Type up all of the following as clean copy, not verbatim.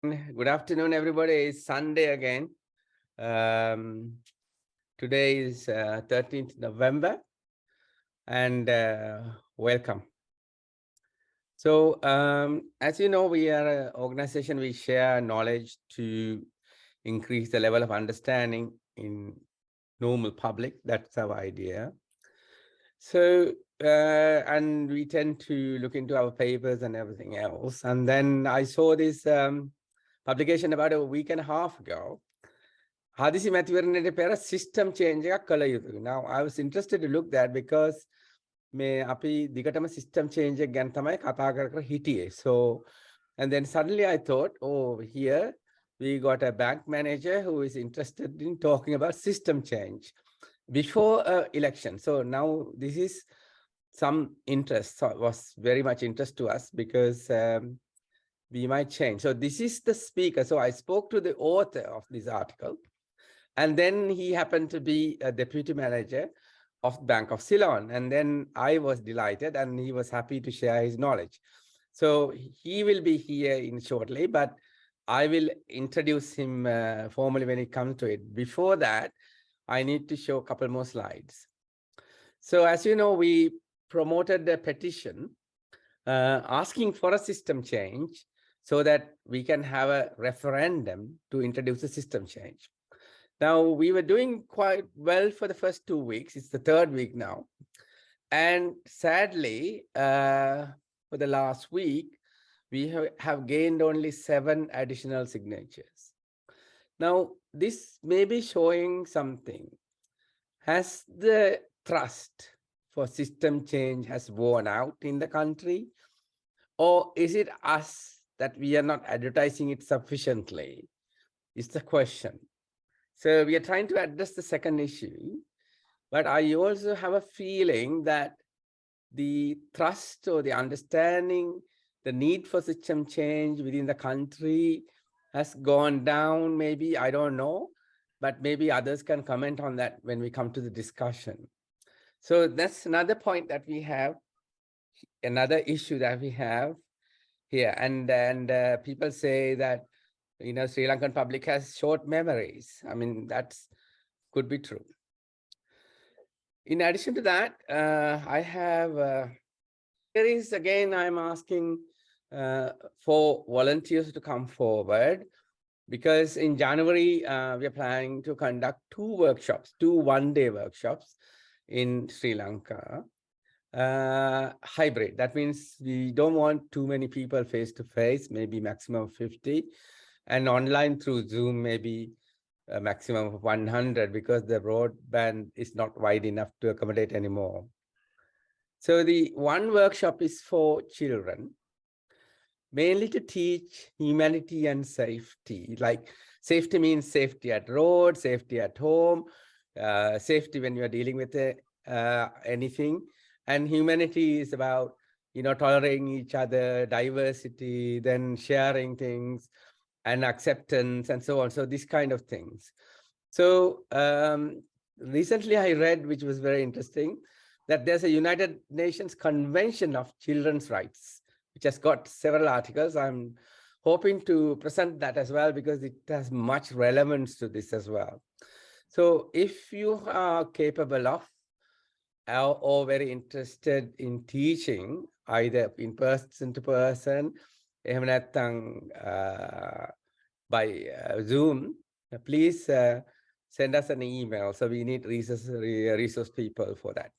Good afternoon, everybody. It's Sunday again. Um, Today is 13th November, and welcome. So, as you know, we are an organization, we share knowledge to increase the level of understanding in normal public. That's our idea. So, and we tend to look into our papers and everything else. And then I saw this publication about a week and a half ago. හදිසි මැතිවරණයට පෙර system change එකක් කළ යුතුයි. Now I was interested to look that because මේ අපි දිගටම system change එක ගැන තමයි කතා කර හිටියේ. So and then suddenly I thought, oh, here we got a bank manager who is interested in talking about system change before election. So now this is some interest, so it was very much interest to us because we might change. So this is the speaker. So I spoke to the author of this article. And then he happened to be a deputy manager of Bank of Ceylon. And then I was delighted and he was happy to share his knowledge. So he will be here in shortly, but I will introduce him formally when it comes to it. Before that, I need to show a couple more slides. So as you know, we promoted a petition asking for a system change so that we can have a referendum to introduce a system change. Now, we were doing quite well for the first 2 weeks. It's the third week now. And sadly, for the last week, we have gained only 7 additional signatures. Now, this may be showing something. Has the trust for system change has worn out in the country? Or is it us that we are not advertising it sufficiently? Is the question. So we are trying to address the second issue, but I also have a feeling that the trust or the understanding, the need for system change within the country has gone down, maybe, I don't know, but maybe others can comment on that when we come to the discussion. So that's another point that we have, another issue that we have here. And people say that, you know, Sri Lankan public has short memories. I mean, that's could be true. In addition to that, I have, here is again, I'm asking for volunteers to come forward because in January, we are planning to conduct 2 workshops, 2 one-day workshops in Sri Lanka. Hybrid, that means we don't want too many people face-to-face, maybe maximum 50. And online through Zoom, maybe a maximum of 100 because the broadband is not wide enough to accommodate anymore. So the one workshop is for children, mainly to teach humanity and safety. Like safety means safety at road, safety at home, safety when you're dealing with anything. And humanity is about, you know, tolerating each other, diversity, then sharing things, and acceptance and so on. So these kind of things. So recently I read, which was very interesting, that there's a United Nations Convention of Children's Rights, which has got several articles. I'm hoping to present that as well because it has much relevance to this as well. So if you are capable of or very interested in teaching, either in person to person, එහෙම නැත්නම් by Zoom, please send us an email. So we need resource people for that.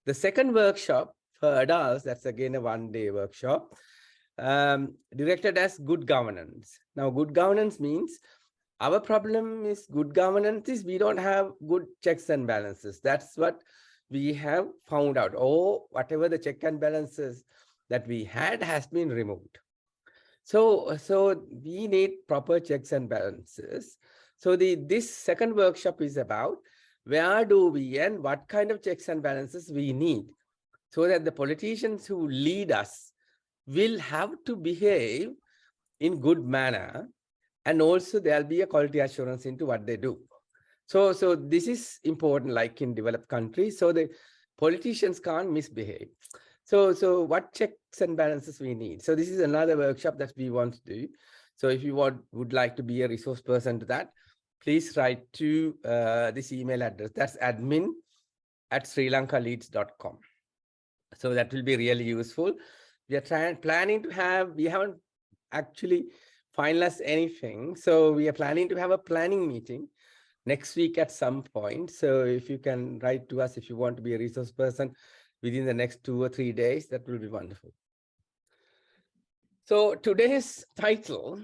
The second workshop for adults, that's again a one-day workshop, directed as good governance. Now, good governance means our problem is good governance is we don't have good checks and balances. That's what we have found out. Or whatever the check and balances that we had has been removed. So we need proper checks and balances. So this second workshop is about where do we and what kind of checks and balances we need so that the politicians who lead us will have to behave in good manner, and also there'll be a quality assurance into what they do. So this is important, like in developed countries, so the politicians can't misbehave. So what checks and balances we need? So this is another workshop that we want to do. So if you would like to be a resource person to that, please write to this email address. That's admin@srilankaleads.com. So that will be really useful. We are planning to have, we haven't actually finalized anything. So we are planning to have a planning meeting next week at some point. So if you can write to us, if you want to be a resource person within the next 2 or 3 days, that will be wonderful. So today's title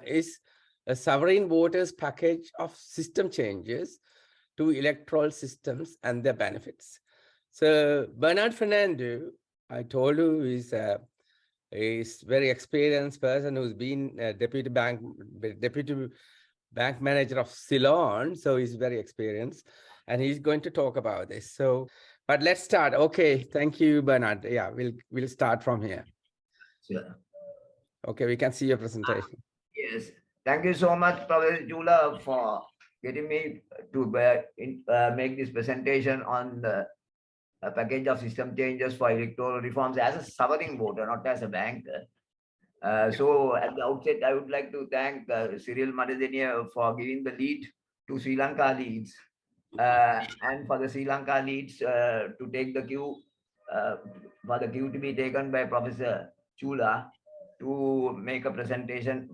is a sovereign voters package of system changes to electoral systems and their benefits. So Bernard Fernando, I told you, is very experienced person who's been deputy bank manager of Ceylon. So he's very experienced, and he's going to talk about this. So, but let's start. Okay, thank you, Bernard. Yeah, we'll start from here. Sure. Okay, we can see your presentation. Yes. Thank you so much, Professor Jula, for getting me to make this presentation on the package of system changes for electoral reforms as a sovereign voter, not as a banker. So at the outset, I would like to thank Cyril Madadenia for giving the lead to Sri Lanka Leads, and for the Sri Lanka Leads to take the cue, for the cue to be taken by Professor Chula to make a presentation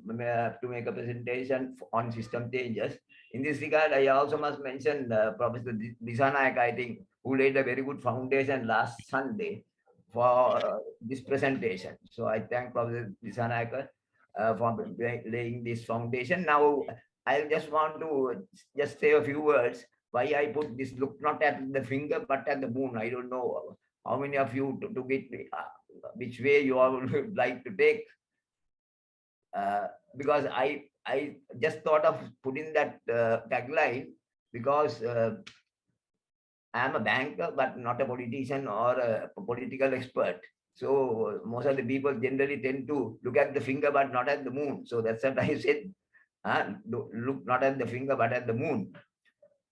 on system changes. In this regard, I also must mention Professor Disanayak, I think, who laid a very good foundation last Sunday for this presentation. So I thank Professor Disanayak for laying this foundation. Now, I just want to just say a few words why I put this look not at the finger but at the moon. I don't know how many of you to get which way you all would like to take, because I just thought of putting that tagline because I am a banker but not a politician or a political expert. So most of the people generally tend to look at the finger but not at the moon. So that's what I said. Look not at the finger but at the moon.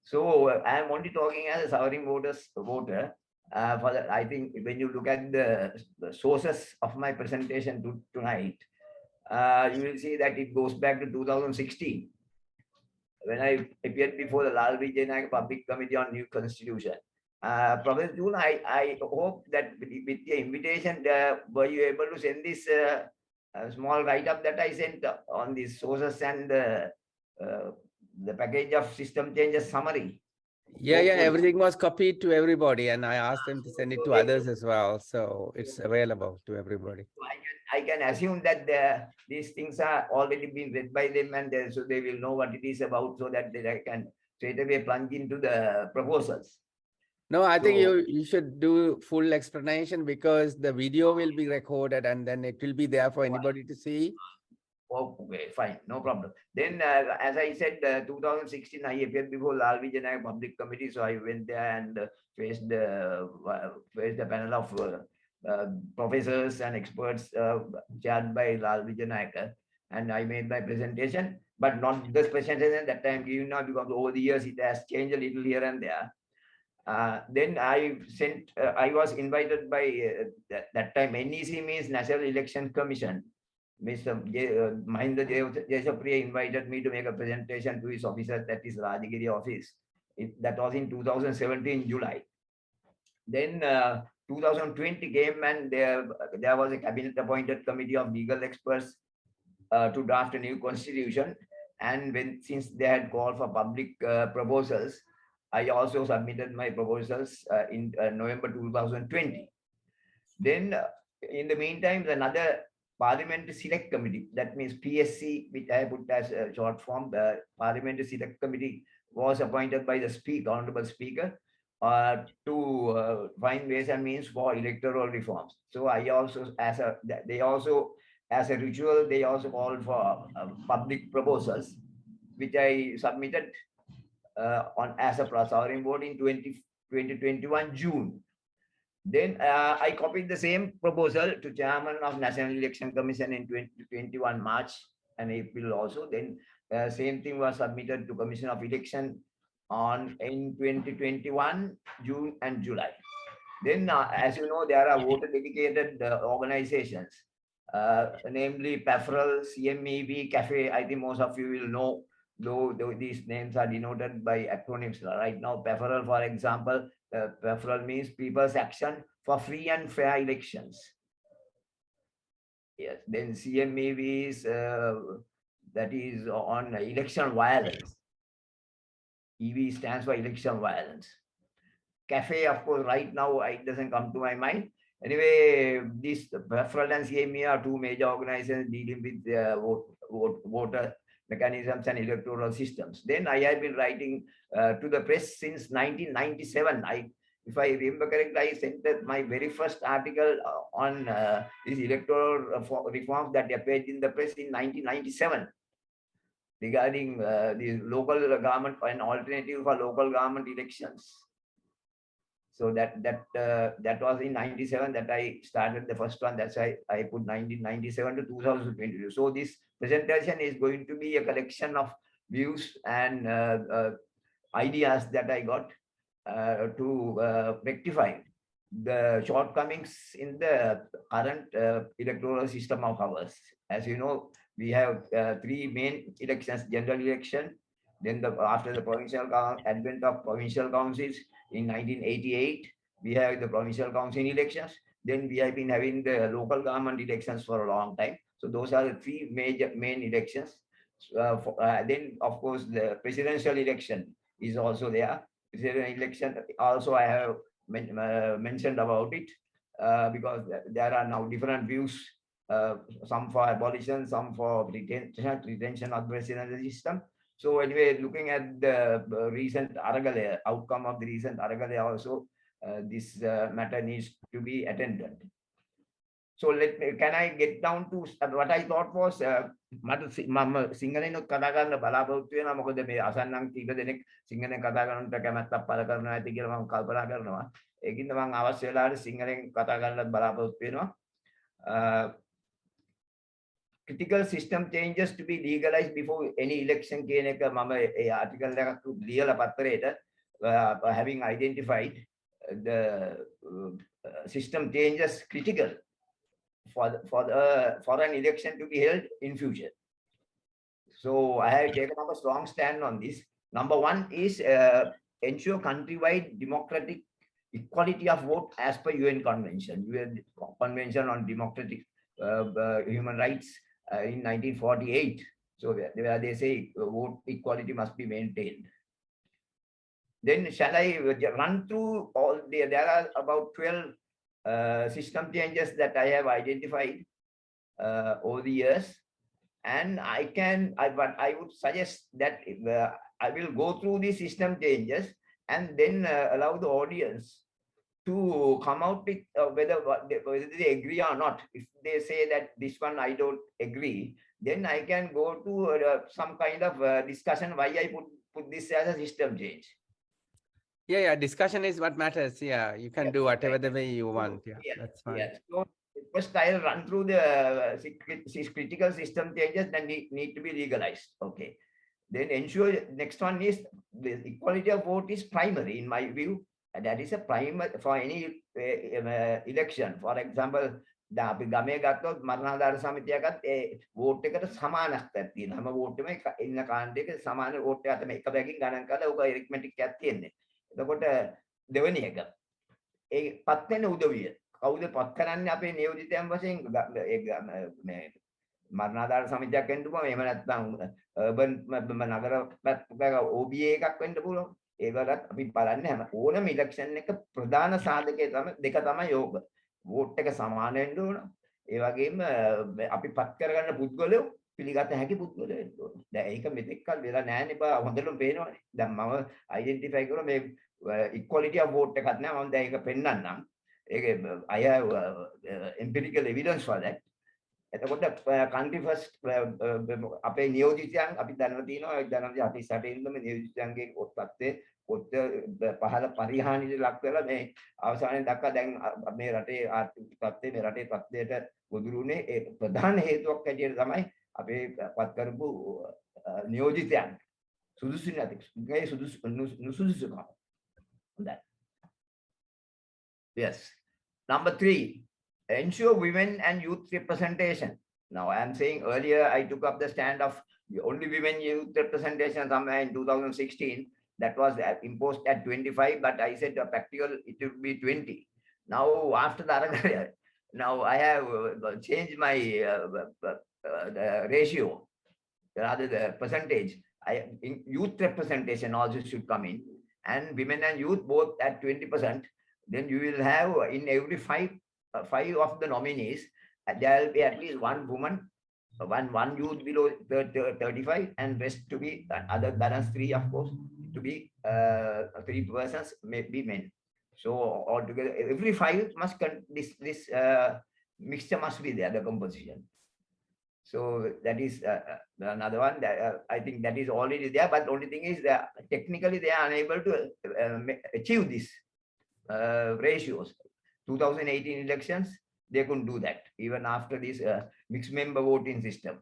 So I am only talking as a sovereign voter. I think when you look at the sources of my presentation tonight, you will see that it goes back to 2016 when I appeared before the Lal Vijay Public Committee on New Constitution. Professor June, I hope that with your invitation, were you able to send this small write-up that I sent on the sources and the package of system changes summary? Yeah, everything was copied to everybody, and I asked them to send it to others as well. So it's available to everybody. So I can assume that these things are already been read by them, and so they will know what it is about, so that they can straight away plunge into the proposals. No, I think you should do full explanation because the video will be recorded and then it will be there for anybody to see. Okay, fine, no problem. Then, as I said, 2016, I appeared before Lal Vijay Public Committee, so I went there and faced the panel of professors and experts chaired by Lal Vijay, and I made my presentation, but not this presentation that time given now, because over the years it has changed a little here and there. Then I was invited by that time NEC means National Election Commission. Mr. Mahinda Jeshapriya invited me to make a presentation to his officer, that is Rajagiri office. That was in 2017 July. Then 2020 came, and there was a cabinet appointed committee of legal experts to draft a new constitution. And since they had called for public proposals, I also submitted my proposals in November 2020. Then in the meantime, another Parliamentary Select Committee, that means PSC, which I put as a short form, the Parliamentary Select Committee was appointed by the Speaker, Honorable Speaker, to find ways and means for electoral reforms. So I also, as a ritual, they also called for public proposals, which I submitted on as a sovereign vote in 2021 June. Then I copied the same proposal to Chairman of National Election Commission in 2021 March and April also. Then same thing was submitted to Commission of Election in 2021 June and July. Then as you know, there are voter dedicated organizations namely PAFRL, CMEB, CAFE. I think most of you will know, though these names are denoted by acronyms. Right now, PAFRL, for example, PAFRL means People's Action for Free and Fair Elections. Yes, then CMEB is that is on election violence. EV stands for election violence. CAFE, of course, right now it doesn't come to my mind. Anyway, this PAFRL and CME are two major organizations dealing with voter mechanisms and electoral systems. Then I have been writing to the press since 1997. If I remember correctly, I sent my very first article on these electoral reforms that appeared in the press in 1997 regarding the local government and alternative for local government elections. So that was in 97 that I started the first one. That's why I put 1997 to 2022. So this presentation is going to be a collection of views and ideas that I got to rectify the shortcomings in the current electoral system of ours. As you know, we have three main elections: general election, then after the provincial advent of provincial councils in 1988, we have the provincial council elections. Then we have been having the local government elections for a long time. So those are the three major main elections. Then, of course, the presidential election is also there. Presidential election also I have mentioned about it because there are now different views. Some for abolition, some for retention of the presidential system. So anyway, looking at the recent Aragale outcome of the recent Aragale also, this matter needs to be attended. So can I get down to what I thought was මම සිංහලෙන් කතා කරන්න බලාපොරොත්තු වෙනවා මොකද මේ අසන්නම් කීප දෙනෙක් සිංහලෙන් කතා කරනට කැමැත්තක් පළ කරනවා ඇති කියලා මම කල්පනා කරනවා. ඒකින්ද මම අවශ්‍ය වෙලාවට සිංහලෙන් කතා කරන්නත් බලාපොරොත්තු වෙනවා. Critical system changes to be legalized before any election කියන එක මම ඒ ආටිකල් එකක් ලියලා පත්තරේට having identified the system changes critical for an election to be held in future. So I have taken up a strong stand on this. Number one is ensure countrywide democratic equality of vote as per UN Convention, UN Convention on Democratic Human Rights in 1948. So where they say vote equality must be maintained. Then shall I run through all there are about 12 system changes that I have identified over the years, and but I would suggest that I will go through the system changes and then allow the audience to come out with whether they agree or not. If they say that this one I don't agree, then I can go to some kind of discussion why I put this as a system change. Yeah, discussion is what matters. Yeah, you can do whatever the way you want. Yeah, that's fine. Yes. So first I'll run through the critical system changes that need to be legalized. Okay. Then ensure next one is the equality of vote is primary in my view. And that is a primary for any election. For example, අපි ගමේ ගත්තොත් මරණාධාර සමිතියකත් ඒ vote එකට සමානත්වයක් තියෙනවා. හැම vote එකම ඉන්න කාණ්ඩයක සමාන vote එකක් තමයි එක බැගින් ගණන් කරලා උක ඇරිත්මැටික් එකක් තියෙන්නේ. එතකොට දෙවෙනි එක ඒ පත් වෙන උදවිය කවුද පත් කරන්නේ අපේ නියෝජිතයන් වශයෙන් මේ මරණාධාර සමිතියක් වෙන්න පුළුවන්. එහෙම නැත්නම් urban නගර OBA එකක් වෙන්න පුළුවන්. ඒවලත් අපි බලන්නේ හැම ඕනම ඉලෙක්ෂන් එක ප්‍රධාන සාධකයේ තමයි දෙක තමයි යෝග. වෝට් එක සමාන වෙන්න ඕන. ඒ වගේම අපි පත් කරගන්න පුද්ගලයෝ පිළිගත හැකි පුද්ගලයෝ වෙන්න ඕන. දැන් ඒක මෙතෙක්කල් වෙලා නැහැ නේ බා හොඳටම පේනවනේ. දැන් මම අයිඩෙන්ටිෆයි කරුවා මේ equality of vote එකක් නෑ. මම දැන් ඒක පෙන්නන්නම්. ඒක I have empirical evidence for that. එතකොට country first අපේ නියෝජිතයන් අපි දැනලා තියෙනවා 1948 ඉඳන්ම නියෝජිතයන්ගේ ඔත්තත්තේ ඔත්ත පහළ පරිහානියට ලක් වෙලා මේ අවසානයේ දක්වා දැන් මේ රටේ ආර්ථික තත්ත්වය මේ රටේ තත්ත්වයට ගොදුරුනේ ඒ ප්‍රධාන හේතුවක් හැටියට තමයි අපේ පත් කරපු නියෝජිතයන් සුදුසු නැති මේ නුසුදුසුකම. Yes. Number 3, ensure women and youth representation. Now, I am saying earlier, I took up the stand of only women youth representation somewhere in 2016. That was imposed at 25, but I said practical, it would be 20. Now, after the now I have changed my the ratio, rather the percentage. In youth representation also should come in, and women and youth both at 20%. Then you will have in every five of the nominees, there will be at least one woman, one youth below 35, and rest to be other balance three, of course, to be three persons may be men. So altogether, every five must this mixture must be there, the composition. So that is another one that I think that is already there. But the only thing is that technically they are unable to achieve this ratios. 2018 elections, they couldn't do that. Even after this mixed member voting system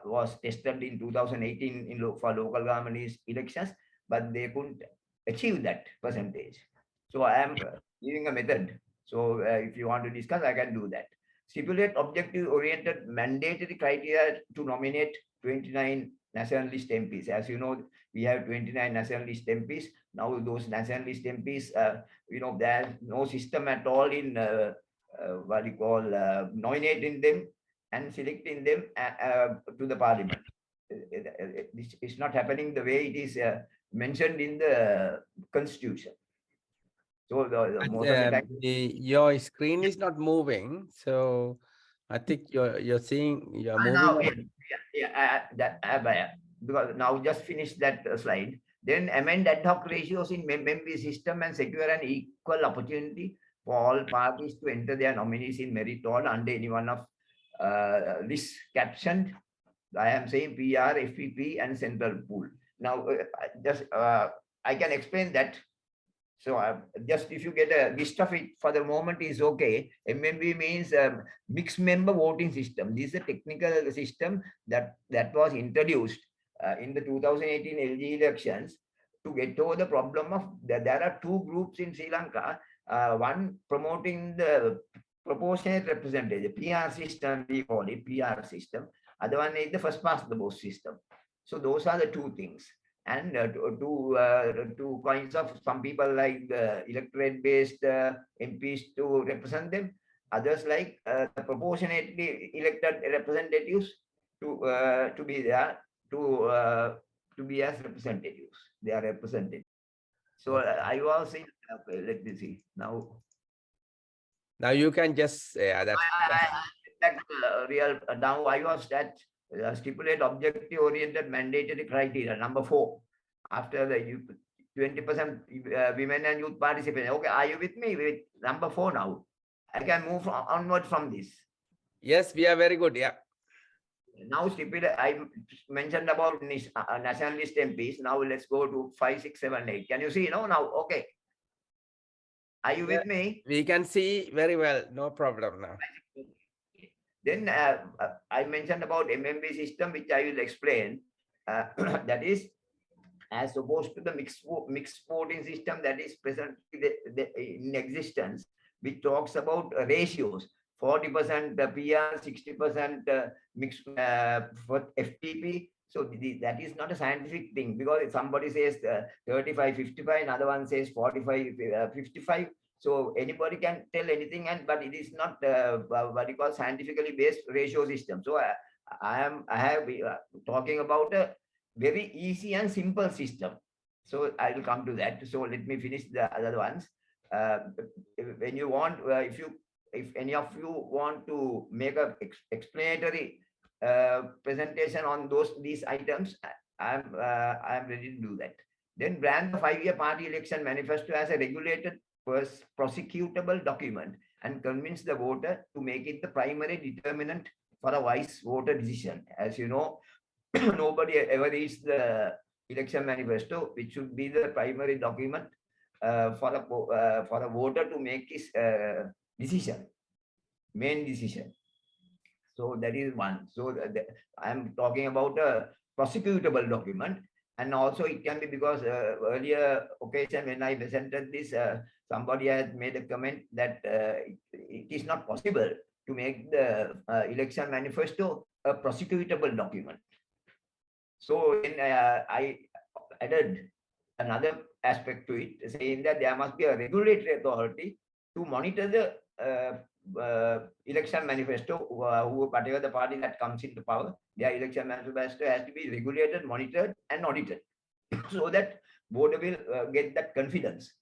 was tested in 2018 for local government elections, but they couldn't achieve that percentage. So I am giving a method. So if you want to discuss, I can do that. Stipulate objective-oriented mandatory criteria to nominate 29 nationalist MPs. As you know, we have 29 nationalist MPs. Now those nationalist MPs, there's no system at all in what you call nominating them and selecting them to the parliament. It's not happening the way it is mentioned in the constitution. So most of the time, your screen is not moving, so I think you're seeing you're now moving. because now just finish that slide. Then amend ad hoc ratios in member system and secure an equal opportunity for all parties to enter their nominees in merit order under any one of lists captioned. I am saying PR, FPP, and central pool. Now, I can explain that. So just if you get a gist of it for the moment is okay. MMB means mixed member voting system. This is a technical system that was introduced in the 2018 LG elections to get over the problem of that there are two groups in Sri Lanka. One promoting the proportionate representation, PR system, we call it PR system. Other one is the first past the post system. So those are the two things. And two kinds of some people like the electorate-based MPs to represent them. Others like the proportionately elected representatives to be there to be as representatives. They are represented. So I was in. Okay, let me see now. Now you can just That's real. Now I was at stipulate objective-oriented mandatory criteria, number 4. After the 20% women and youth participation. Okay, are you with me with number 4 now? I can move onward from this. Yes, we are very good. Yeah. Now stipulate. I mentioned about nationalist MPs. Now let's go to 5, 6, 7, 8. Can you see? No, now okay. Are you with me? We can see very well. No problem now. Then I mentioned about MMB system, which I will explain. That is as opposed to the mixed voting system that is present in existence, which talks about ratios. 40% PR, 60% mixed for FTP. So that is not a scientific thing, because if somebody says 35, 55, another one says 45, 55. So anybody can tell anything, but it is not what you call scientifically based ratio system. So I have talking about a very easy and simple system. So I will come to that. So let me finish the other ones. When you want, if any of you want to make a explanatory presentation on these items, I'm ready to do that. Then brand the 5-year party election manifesto as a regulated prosecutable document and convince the voter to make it the primary determinant for a wise voter decision. As you know, nobody ever reads the election manifesto, which should be the primary document for a voter to make his decision, main decision. So that is one. So I'm talking about a prosecutable document. And also it can be because earlier occasion when I presented this, somebody has made a comment that it is not possible to make the election manifesto a prosecutable document. So then I added another aspect to it, saying that there must be a regulatory authority to monitor the election manifesto, whatever the party that comes into power, their election manifesto has to be regulated, monitored, and audited, so that voter will get that confidence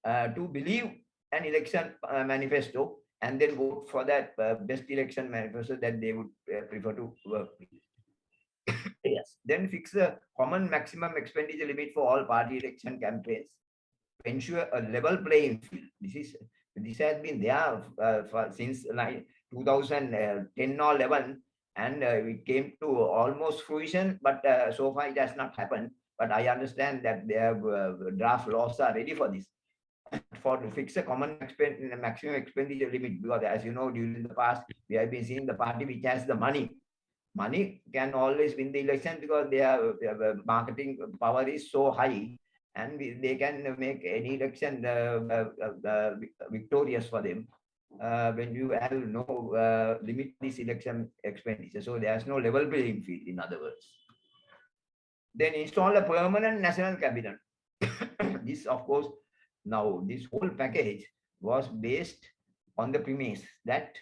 to believe an election manifesto and then vote for that best election manifesto that they would prefer to work with. Yes. Then fix a common maximum expenditure limit for all party election campaigns to ensure a level playing field. This has been there since 2010 or 11, and it came to almost fruition, but so far it has not happened. But I understand that their draft laws are ready for this, for to fix a common maximum expenditure limit, because as you know, during the past, we have been seeing the party which has the money can always win the election because their marketing power is so high, and they can make any election victorious for them when you have no limit this election expenditure. So there's no level playing field, in other words. Then install a permanent national cabinet. This, of course, now this whole package was based on the premise that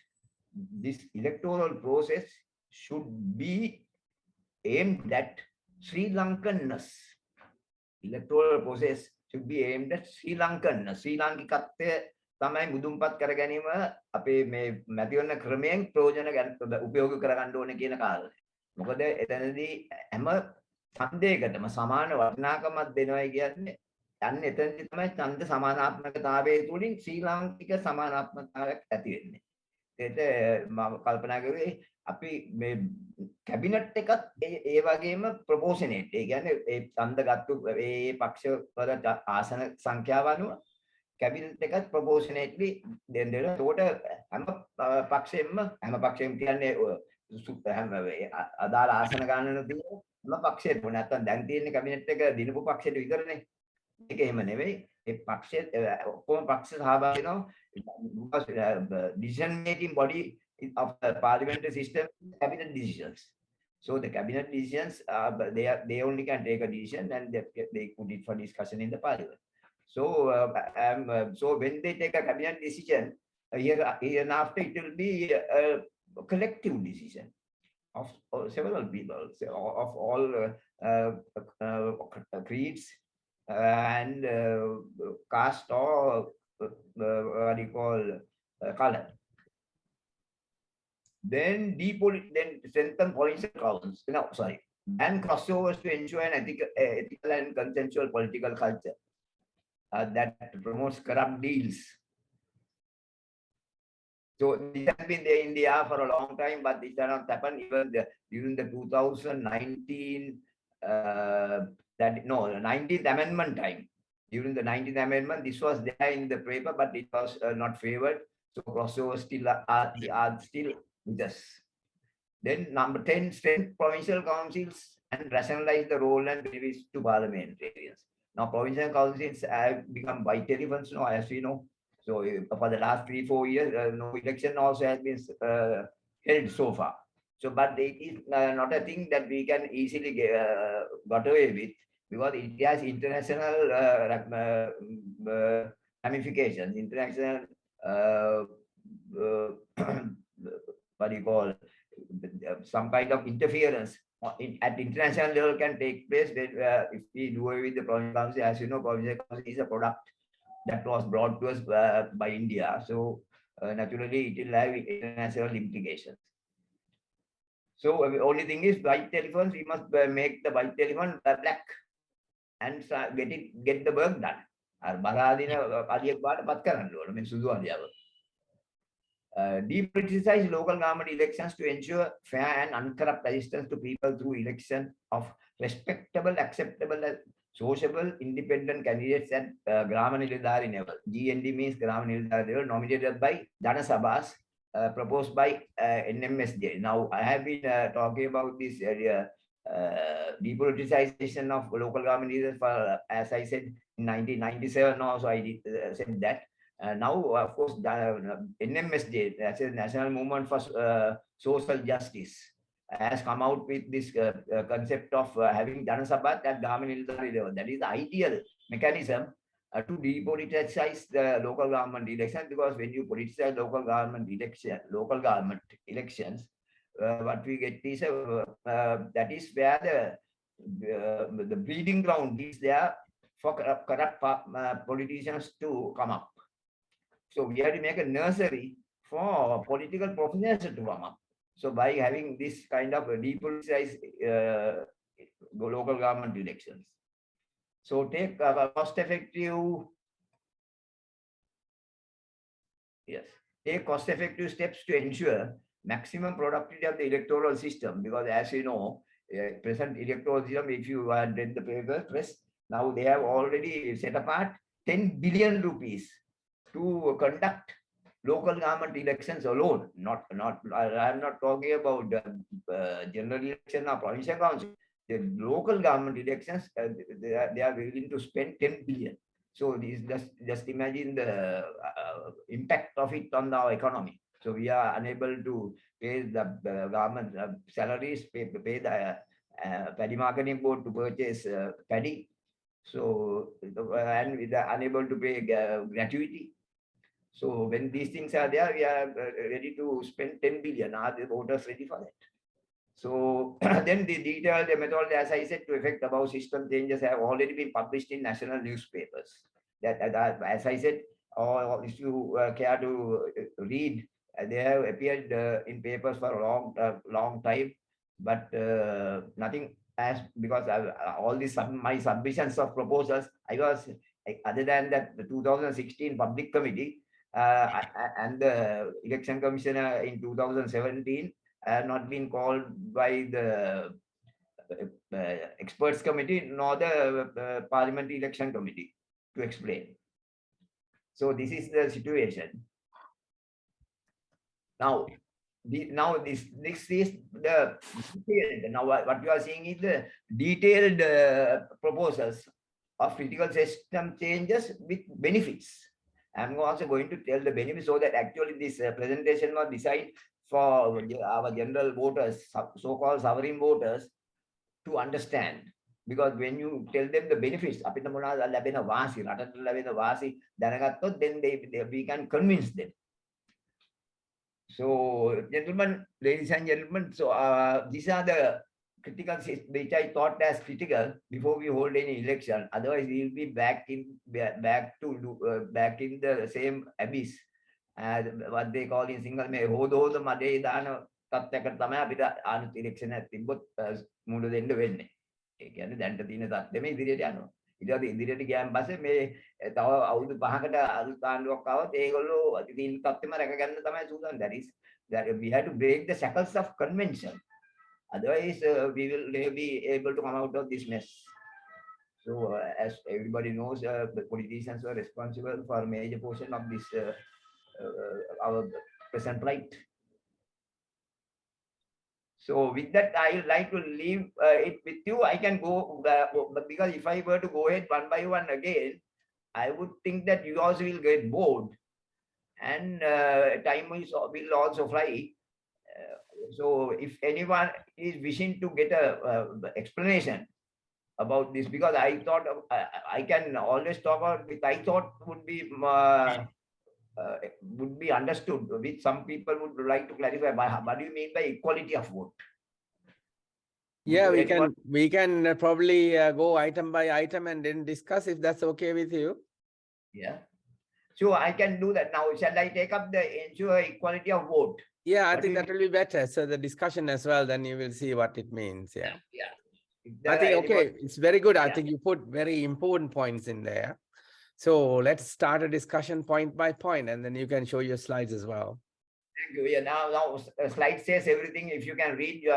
this electoral process should be aimed at Sri Lankanness. Electoral process should be aimed at Sri Lankanness. Sri Lankikatya තමයි මුදුන්පත් කර ගැනීම අපේ මේ මැතිවරණ ක්‍රමයෙන් ප්‍රයෝජන උපයෝග කරගන්න ඕනේ කියන කාරණය. මොකද එතනදී හැම ඡන්දයකටම සමාන වටිනාකමක් දෙනවයි කියන්නේ අන්න එතනදී තමයි ඡන්ද සමානාත්මකතාවයේ තුලින් ශ්‍රී ලාංකික සමානාත්මකතාවයක් ඇති වෙන්නේ. ඒකට මම කල්පනා කරුවේ අපි මේ කැබිනට් එකත් ඒ වගේම ප්‍රොපෝෂනේට්. ඒ කියන්නේ ඒ ඡන්ද ගත්තු ඒ පක්ෂ වල ආසන සංඛ්‍යාව අනුව කැබිනට් එකත් ප්‍රොපෝෂනේට්ලි දෙන්න දෙනවා. ඒකට හැම පක්ෂෙම කියන්නේ හැම අදාළ ආසන ගන්නන තියෙන හැම පක්ෂෙම නැත්තම් දැන් තියෙන කැබිනට් එක දිනපු පක්ෂෙට විතරනේ. ඒක එහෙම නෙවෙයි. ඒ පක්ෂ ඔක්කොම පක්ෂ සහභාගී වෙනවා. Decision making body of the parliamentary system, cabinet decisions. So the cabinet decisions, they only can take a decision and they put it for discussion in the parliament. So so when they take a cabinet decision, here and after it will be a collective decision of several people, of all creeds and caste or what do you call color. Then strengthen political counts. No, sorry. And crossovers to ensure an ethical and consensual political culture that promotes corrupt deals. So this has been there in the air for a long time, but this has not happened even during the 2019 19th amendment time. During the 19th amendment, this was there in the paper, but it was not favored. So crossovers still are still with us. Then number 10, strengthen provincial councils and rationalize the role and benefits to parliamentarians. Now provincial councils have become white elephants now, as we know. So for the last 3-4 years, no election also has been held so far. So, but it is not a thing that we can easily got away with, because it has international ramifications, international what do you call, some kind of interference at international level can take place when, if we do away with the provincial council. As you know, provincial council is a product that was brought to us by India. So naturally it will have international implications. So only thing is, white elephants, we must make the white elephant black and get the work done. Depoliticize local government elections to ensure fair and uncorrupt assistance to people through election of respectable, acceptable, sociable, independent candidates at Grama Nilidhari level. GND means Grama Nilidhari level, nominated by Jana Sabhas, proposed by NMSJ. Now, I have been talking about this depoliticization of local government leaders for, as I said, in 1997 also I said that. Now, of course, the NMSJ, that's a National Movement for Social Justice, has come out with this concept of having Janasabat at Government level. That is the ideal mechanism to depoliticize the local government elections, because when you politicize local government elections, what we get is that is where the breeding ground is there for corrupt politicians to come up. So we have to make a nursery for political professionals to come up. So by having this kind of depoliticized local government elections. So take cost-effective, yes, take cost-effective steps to ensure maximum productivity of the electoral system, because as you know, present electoral system, if you read the paper press, now they have already set apart 10 billion rupees to conduct local government elections alone. I'm not talking about general election or provincial council. The local government elections, they are willing to spend 10 billion. So this just imagine the impact of it on our economy. So we are unable to pay the government salaries, pay the paddy marketing board to purchase paddy. So and we are unable to pay gratuity. So when these things are there, we are ready to spend 10 billion. Are the voters ready for that? So then the detailed methodology, as I said, to effect above system changes have already been published in national newspapers. That as I said, or if you care to read, they have appeared in papers for a long time, but nothing as, because all these my submissions of proposals, I was, other than that, the 2016 public committee and the election commissioner in 2017 have not been called by the experts committee nor the parliamentary election committee to explain. So this is the situation. Now, this is the detailed. Now what you are seeing is the detailed proposals of critical system changes with benefits. I'm also going to tell the benefits, so that actually this presentation was designed for our general voters, so-called sovereign voters, to understand. Because when you tell them the benefits, then we can convince them. So, gentlemen, ladies and gentlemen, so these are the critical, which I thought as critical before we hold any election. Otherwise, we will be back in the same abyss, as what they call in single may hold the made තත්ත්වයකට තමයි අපිට ආනුත් election එකක් තිබ්බොත් මුළු දෙන්න වෙන්නේ. ඒ කියන්නේ දැන්ට තියෙන තත්ත්වෙම ඉදිරියට යනවා. ඊට පස්සේ ඉදිරියට ගියාන් පස්සේ මේ තව අවුරුදු 5කට අලුත් ආණ්ඩුවක් ආවොත් ඒගොල්ලෝ තියෙන තත්ත්වෙම රැකගන්න තමයි සූදානම්. That we have to break the shackles of convention. Otherwise, we will be able to come out of this mess. So, as everybody knows, the politicians were responsible for a major portion of this our present plight. So with that, I would like to leave it with you. I can go, because if I were to go ahead one by one again, I would think that you also will get bored, and time will also fly. So if anyone is wishing to get a explanation about this, because I thought I can always talk about with I thought would be understood, which some people would like to clarify. What do you mean by equality of vote? Yeah, we can probably go item by item and then discuss, if that's okay with you. Yeah. So I can do that now. Shall I take up the ensure equality of vote? Yeah, I think that will be better. So the discussion as well, then you will see what it means. Yeah. I think, okay, it's very good. I think you put very important points in there. So let's start a discussion point by point, and then you can show your slides as well. Thank you. Yeah, now slide says everything. If you can read,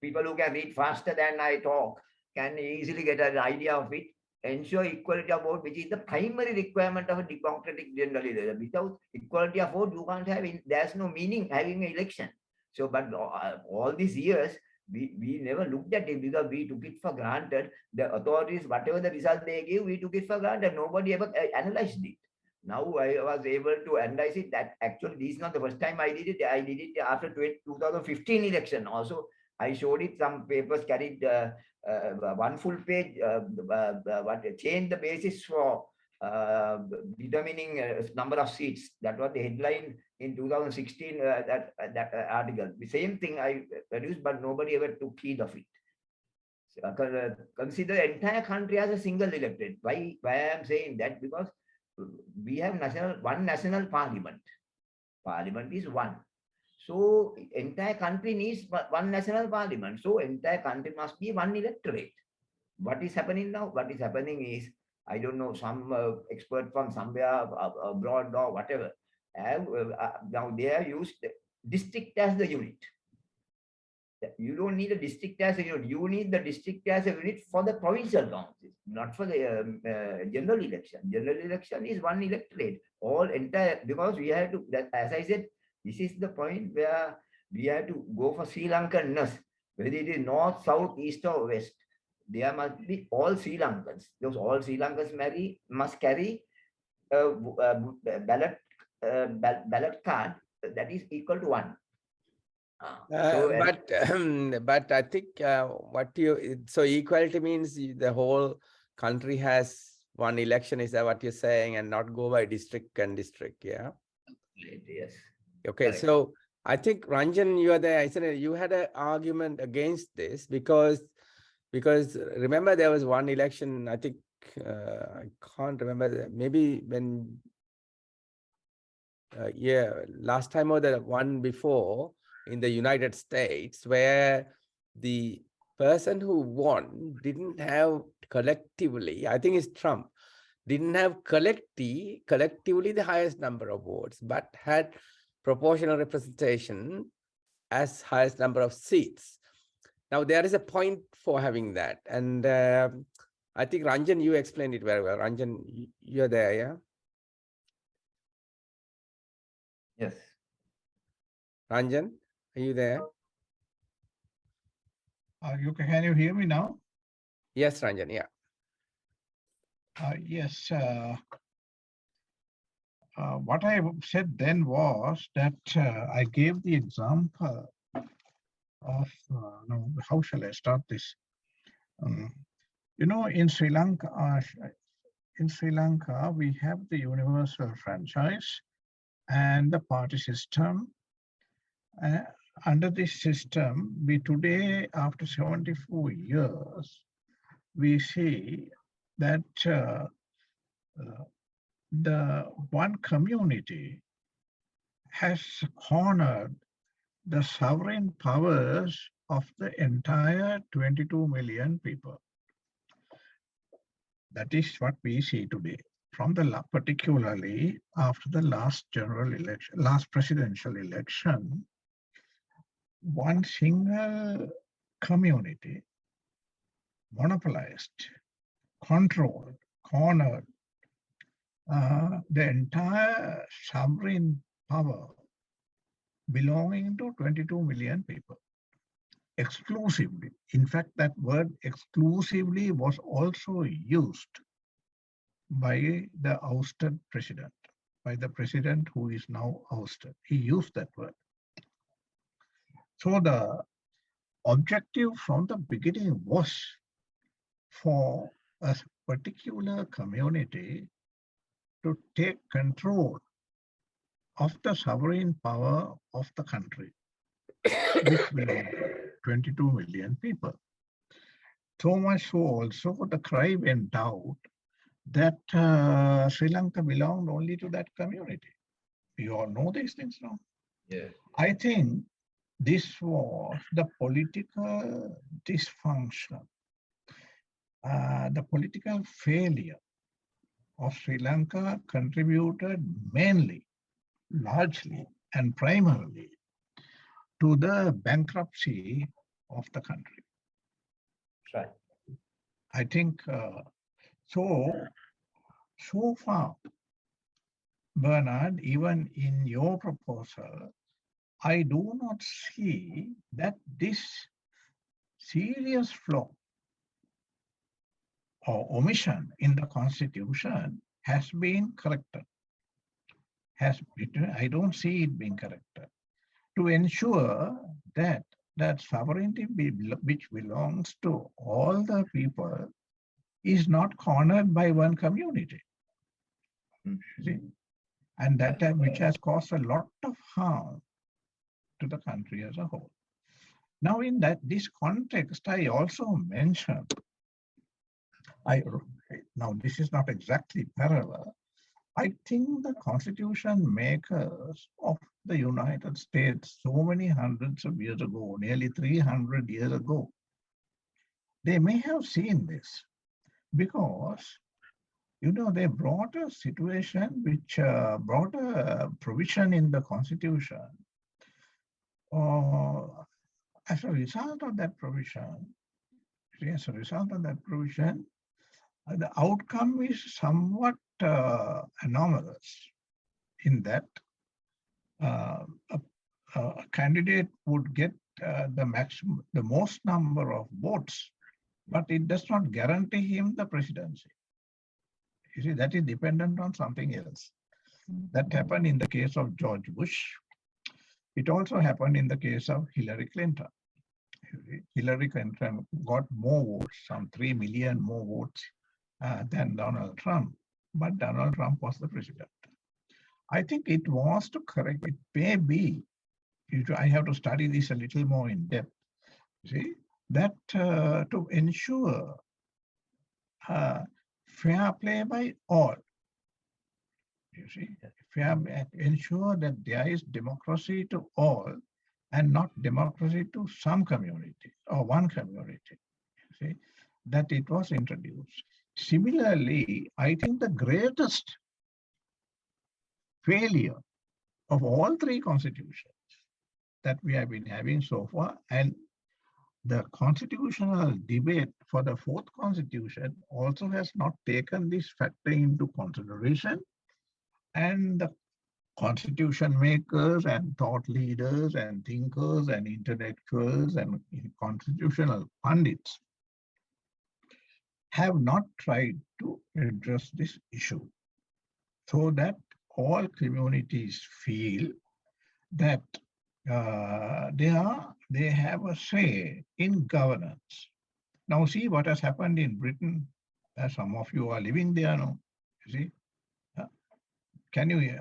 people who can read faster than I talk can easily get an idea of it. Ensure equality of vote, which is the primary requirement of a democratic general election. Without equality of vote, you can't have there's no meaning having an election. So, but all these years, we never looked at it, because we took it for granted. The authorities, whatever the result they give, we took it for granted. Nobody ever analyzed it. Now I was able to analyze it that actually this is not the first time I did it. I did it after 2015 election. Also, I showed it. Some papers carried one full page. What changed the basis for uh, determining number of seats. That was the headline in 2016. That article. The same thing I produced, but nobody ever took heed of it. Consider the entire country as a single electorate. Why I am saying that? Because we have one national parliament. Parliament is one. So entire country needs one national parliament. So entire country must be one electorate. What is happening now? What is happening is, I don't know, some expert from somewhere abroad or whatever, now they have used district as the unit. You don't need a district as a unit. You need the district as a unit for the provincial councils, not for the general election. General election is one electorate, all entire, because we have to, that, as I said, this is the point where we have to go for Sri Lankanness, whether it is north, south, east, or west. There must be all Sri Lankans. Those all Sri Lankans must carry a ballot card that is equal to one. But I think so equality means the whole country has one election, is that what you're saying, and not go by district and district? Yeah. Yes. Okay. Correct. So I think Ranjan, you are there. I said you had an argument against this because remember there was one election. I think I can't remember. Maybe when last time or the one before in the United States, where the person who won didn't have collectively, I think it's Trump, didn't have collectively the highest number of votes, but had proportional representation as highest number of seats. Now there is a point for having that, and I think Ranjan, you explained it very well. Ranjan, you're there, yeah? Yes. Ranjan, are you there? Can you hear me now? Yes, Ranjan, yeah. Yes. What I said then was that I gave the example of, no, how shall I start this? In Sri Lanka, we have the universal franchise and the party system. Under this system, we today, after 74 years, we see that the one community has cornered the sovereign powers of the entire 22 million people. That is what we see today. Particularly after the last presidential election, one single community monopolized, controlled, cornered the entire sovereign power belonging to 22 million people exclusively. In fact, that word exclusively was also used by the ousted president, by the president who is now ousted. He used that word. So the objective from the beginning was for a particular community to take control of the sovereign power of the country, which belongs to 22 million people. So much so also the cry went out that Sri Lanka belonged only to that community. You all know these things now. Yeah. I think this was the political dysfunction, the political failure of Sri Lanka contributed mainly, largely, and primarily to the bankruptcy of the country. Right. I think so far, Bernard, even in your proposal, I do not see that this serious flaw or omission in the Constitution has been corrected. I don't see it being corrected to ensure that that sovereignty which belongs to all the people is not cornered by one community. See? And that which has caused a lot of harm to the country as a whole. Now, in this context, I also mentioned, now this is not exactly parallel. I think the constitution makers of the United States so many hundreds of years ago, nearly 300 years ago, they may have seen this because, they brought a situation which brought a provision in the constitution. As a result of that provision, the outcome is somewhat anomalous in that a, a candidate would get the most number of votes, but it does not guarantee him the presidency. You see, that is dependent on something else. That happened in the case of George Bush. It also happened in the case of Hillary Clinton. Hillary Clinton got more votes, some 3 million more votes than Donald Trump, but Donald Trump was the president. I think it was to correct, it may be, I have to study this a little more in depth, see, that to ensure fair play by all, you see, ensure that there is democracy to all and not democracy to some community or one community, you see, that it was introduced. Similarly, I think the greatest failure of all three constitutions that we have been having so far, and the constitutional debate for the fourth constitution also has not taken this factor into consideration, and the constitution makers and thought leaders and thinkers and intellectuals and constitutional pundits have not tried to address this issue so that all communities feel that they have a say in governance. Now see what has happened in Britain. Some of you are living there now. You see, can you?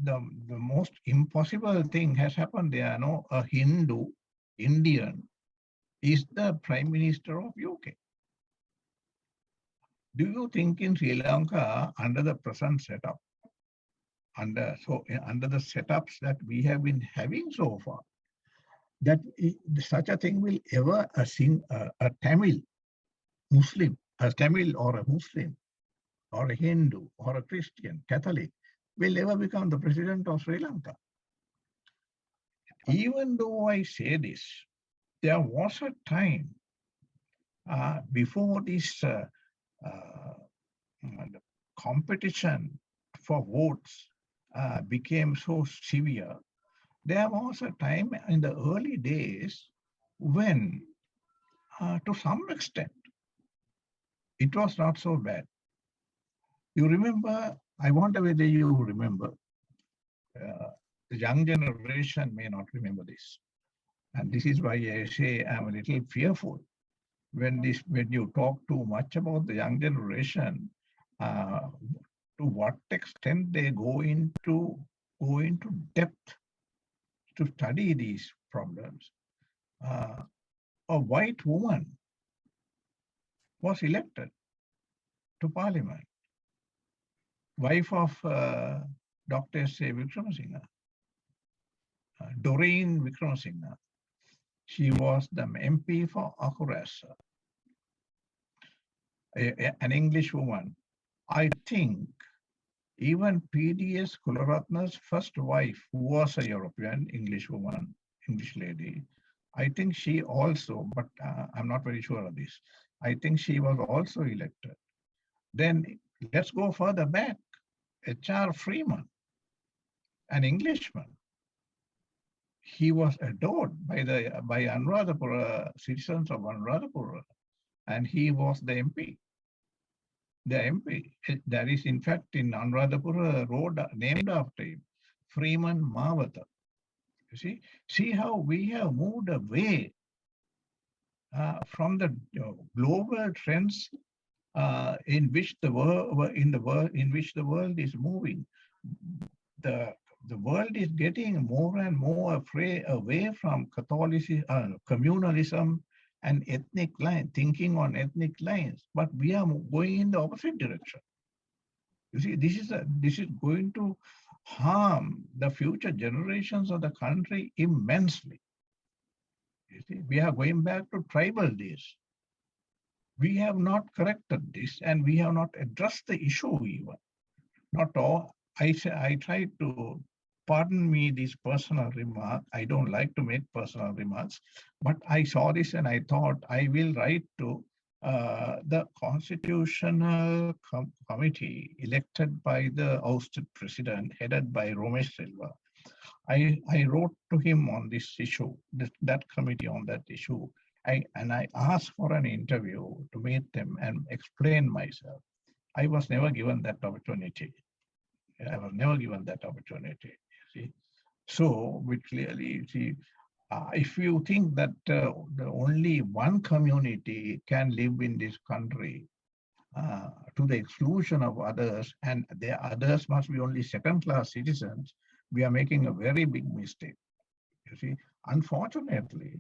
The most impossible thing has happened there. No, a Hindu Indian is the Prime Minister of UK. Do you think in Sri Lanka, under the present setup, under the setups that we have been having so far, that such a thing will ever a Tamil Muslim, a Tamil or a Muslim, or a Hindu, or a Christian, Catholic, will ever become the president of Sri Lanka? Even though I say this, there was a time before this competition for votes became so severe. There was a time in the early days when, to some extent, it was not so bad. You remember, I wonder whether you remember, the young generation may not remember this. And this is why I say I'm a little fearful when you talk too much about the young generation, to what extent they go into depth to study these problems. A white woman was elected to parliament, wife of Dr. S.A. Wickramasinghe, Doreen Wickramasinghe. She was the MP for Akurasa, an English woman. I think even PDS Kularatna's first wife, who was a European English woman, English lady, I think she also, but I'm not very sure of this, I think she was also elected. Then let's go further back. H.R. Freeman, an Englishman. He was adored by Anuradhapura, citizens of Anuradhapura, and he was the MP. the MP. There is, in fact, in Anuradhapura a road named after him, Freeman Mawata. You see how we have moved away from the global trends in which the world in which the world is moving. The the world is getting more and more away from Catholicism, communalism, and ethnic line thinking on ethnic lines. But we are going in the opposite direction. You see, this is going to harm the future generations of the country immensely. You see, we are going back to tribal days. We have not corrected this, and we have not addressed the issue even. Not all. I try to, pardon me this personal remark. I don't like to make personal remarks, but I saw this and I thought I will write to the constitutional committee elected by the ousted president, headed by Ramesh Silva. I wrote to him on this issue, that committee on that issue. And I asked for an interview to meet them and explain myself. I was never given that opportunity. I was never given that opportunity. See, so we clearly see. If you think that the only one community can live in this country to the exclusion of others, and the others must be only second-class citizens, we are making a very big mistake. You see, unfortunately,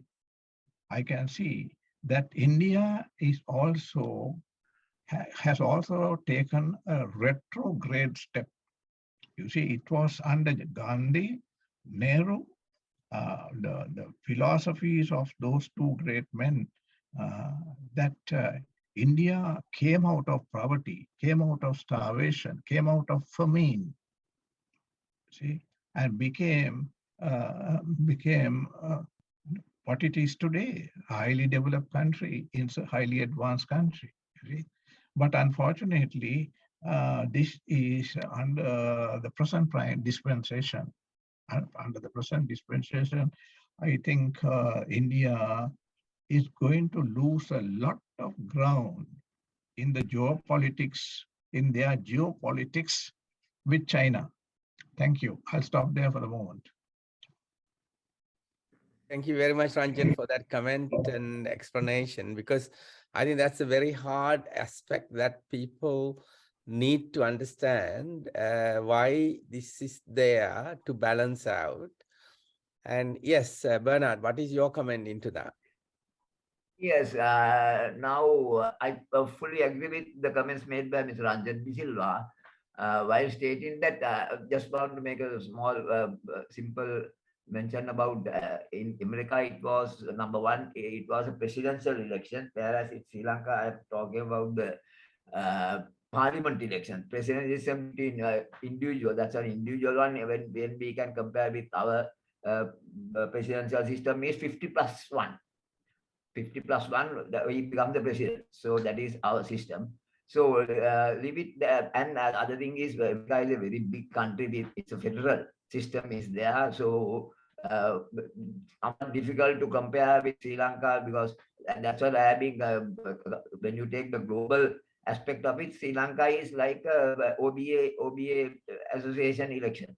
I can see that India is also has also taken a retrograde step. You see, it was under Gandhi, Nehru, the philosophies of those two great men that India came out of poverty, came out of starvation, came out of famine, see, and became what it is today, a highly developed country, it's a highly advanced country. See? But unfortunately, this is under the present dispensation. Under the present dispensation, I think India is going to lose a lot of ground in the geopolitics, in their geopolitics with China. Thank you. I'll stop there for the moment. Thank you very much, Ranjan, for that comment and explanation, because I think that's a very hard aspect that people need to understand why this is there to balance out. And yes, Bernard, what is your comment into that? Yes, now I fully agree with the comments made by Mr. Ranjan Bisilva, while stating that just want to make a small, simple mention about in America, it was number one, it was a presidential election, whereas in Sri Lanka, I'm talking about the parliament election. Presidentialism between individual, that's an individual one, when we can compare with our presidential system is 50 plus 1. 50 plus 1, we become the president. So that is our system. So leave it there. And other thing is, America is a very big country. It's a federal system is there. So somewhat difficult to compare with Sri Lanka, because that's what I have been, when you take the global aspect of it, Sri Lanka is like a OBA association election.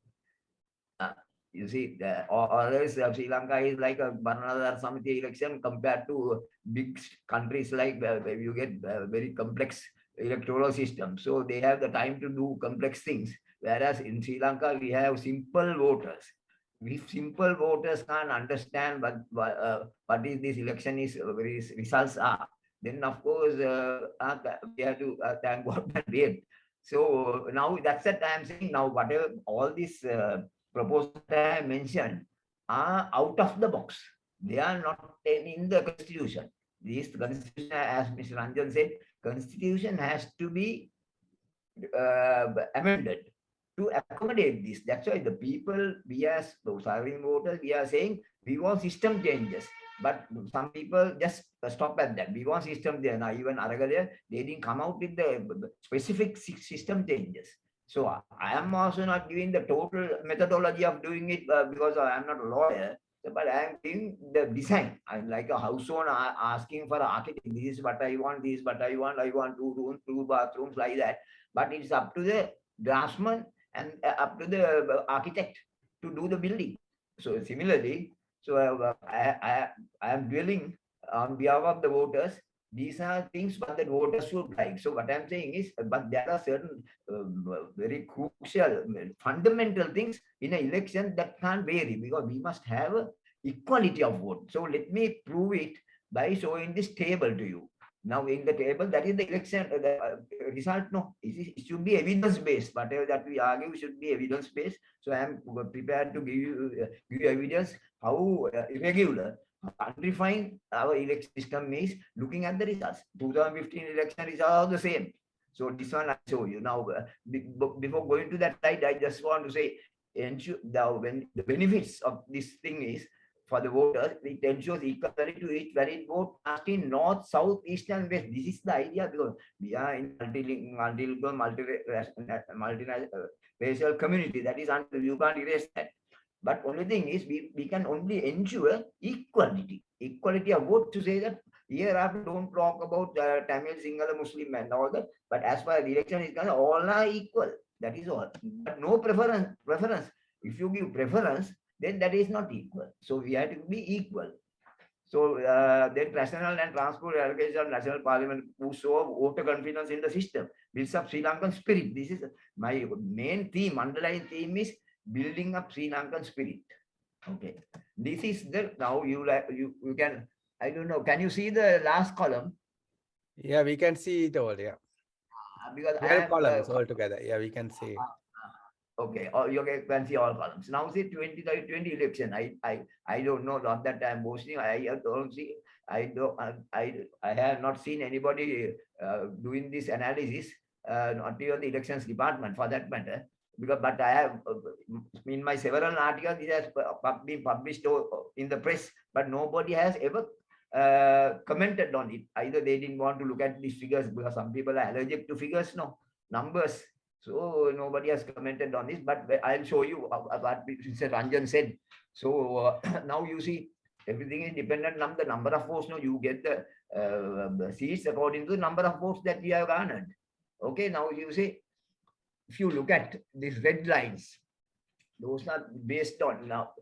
You see, or else Sri Lanka is like a Banana Samiti election compared to big countries like where you get very complex electoral system. So they have the time to do complex things. Whereas in Sri Lanka, we have simple voters. If simple voters can't understand what is this election is, results are, then of course we have to thank God and wait. So now that's what I'm saying. Now whatever all these proposals that I mentioned are out of the box. They are not in the constitution. This constitution, as Mr. Ranjan said, constitution has to be amended to accommodate this. That's why the people, we as serving voters, we are saying we want system changes. But some people just stop at that. We want system there. Now, even Aragale, they didn't come out with the specific system changes. So I am also not giving the total methodology of doing it because I am not a lawyer. So, but I am doing the design. I'm like a house owner asking for an architect. This is what I want. This is what I want. I want 2 rooms, 2 bathrooms, like that. But it's up to the draftsman and up to the architect to do the building. So similarly, so I am dwelling on behalf of the voters. These are things what the voters should like. So what I'm saying is, but there are certain very crucial, fundamental things in an election that can't vary, because we must have a equality of vote. So let me prove it by showing this table to you. Now in the table, that is the election result. No, it should be evidence based. Whatever that we argue should be evidence based. So I am prepared to give you evidence how irregular, unrefined our election system is, looking at the results. 2015 election results are the same. So this one I show you. Now, before going to that slide, I just want to say, ensure when the benefits of this thing is for the voters, it ensures equality to each valid vote cast in north, south, east, and west. This is the idea, because we are in multilingual, multiracial community. That is until you can't erase that. But only thing is, we can only ensure equality of vote, to say that hereafter don't talk about Tamil, Sinhala, Muslim and all that. But as far as the election is concerned, all are equal. That is all. But no preference. If you give preference, then that is not equal. So we have to be equal. So then national and transport allocation of national parliament who show voter confidence in the system, builds up Sri Lankan spirit. This is my main theme, underlying theme is building up Sri Lankan spirit. Okay. This is the, now you can, I don't know, can you see the last column? Yeah, we can see it all. Yeah. Because 12 columns altogether. Yeah, we can see it. Okay, or you can see all columns. Now see 2020 election. I don't know, not that I'm boasting. I don't see. I have not seen anybody doing this analysis. Not even the elections department, for that matter. Because but I have in my several articles it has been published in the press, but nobody has ever commented on it. Either they didn't want to look at these figures, because some people are allergic to figures, no numbers. So nobody has commented on this, but I'll show you what Mr. Ranjan said. So now you see everything is dependent on the number of votes. No, you get the seats according to the number of votes that you have garnered. Okay, now you see, if you look at these red lines, those are based on now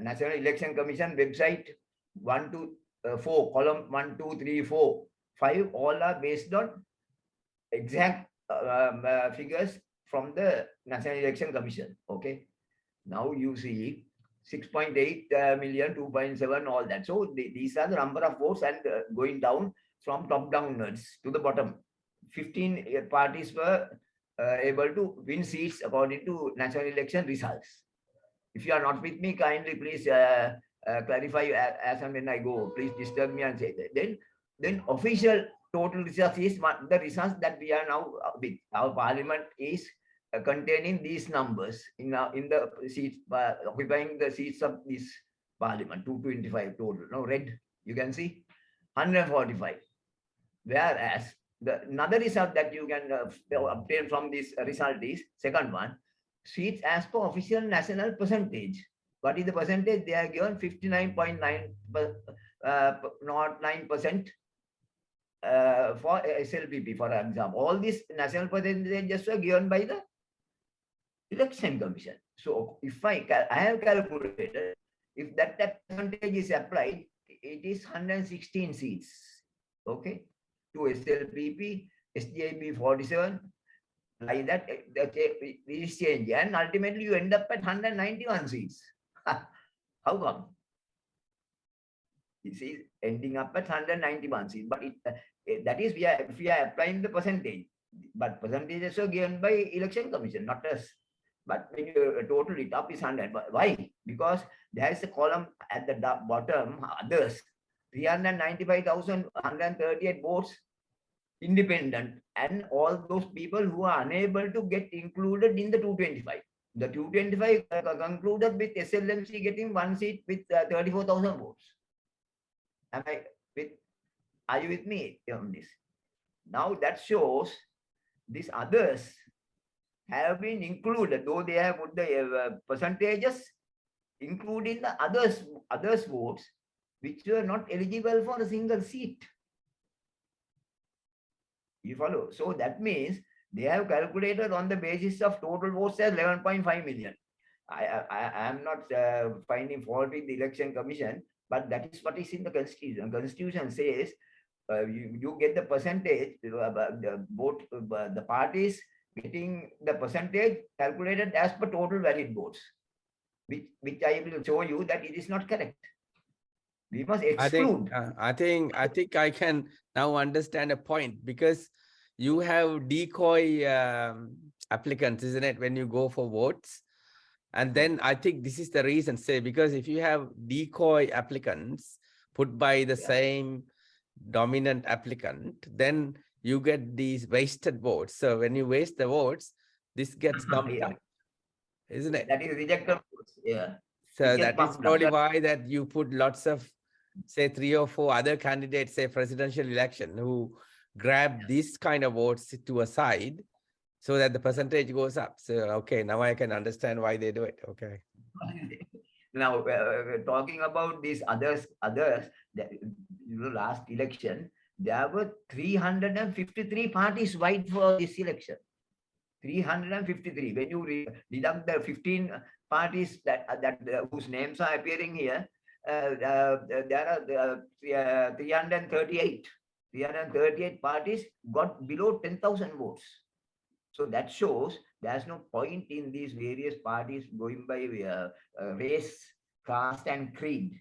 National Election Commission website 1 to 4, column 1, 2, 3, 4, 5, all are based on exact figures from the National Election Commission. Okay. Now you see 6.8 million, 2.7, all that. So these are the number of votes, and going down from top downwards to the bottom. 15 parties were able to win seats according to national election results. If you are not with me, kindly please clarify as and when I go. Please disturb me and say that. Then official total results is the results that we are now with. Our parliament is containing these numbers in the seats, occupying the seats of this parliament, 225 total. Now red, you can see 145. Whereas another result that you can obtain from this result is, second one, seats as per official national percentage. What is the percentage? They are given 59.9% for SLPP, for example. All these national percentages were given by the Election Commission. So if I have calculated, if that percentage is applied, it is 116 seats. Okay, to SLPP, SJP 47, like that, this is change, and ultimately you end up at 191 seats. How come? This is ending up at 191 seats, but that is if we are applying the percentage, but percentages are given by Election Commission, not us. But when you total it up is 100. Why? Because there is a column at the bottom, others, 395,138 votes independent, and all those people who are unable to get included in the 225. The 225 concluded with SLMC getting one seat with 34,000 votes. Are you with me on this? Now that shows these others have been included, though they have put the percentages including the others votes, which were not eligible for a single seat. You follow? So that means they have calculated on the basis of total votes as 11.5 million. I am not finding fault with the election commission, but that is what is in the constitution. Constitution says you get the percentage, the vote, the parties getting the percentage calculated as per total valid votes, which I will show you that it is not correct. We must exclude. I think I can now understand a point, because you have decoy applicants, isn't it, when you go for votes? And then I think this is the reason, say, because if you have decoy applicants put by the same dominant applicant, then you get these wasted votes. So when you waste the votes, this gets bumped up, isn't it? That is rejected votes. Yeah. So that is probably why that you put lots of, say, 3 or 4 other candidates, say presidential election, who grab this kind of votes to a side, so that the percentage goes up. So, okay, now I can understand why they do it. Okay. Now, talking about these others, that, last election, there were 353 parties vying for this election. 353. When you deduct the 15 parties that whose names are appearing here, there are 338. 338 parties got below 10,000 votes. So that shows there's no point in these various parties going by race, caste, and creed.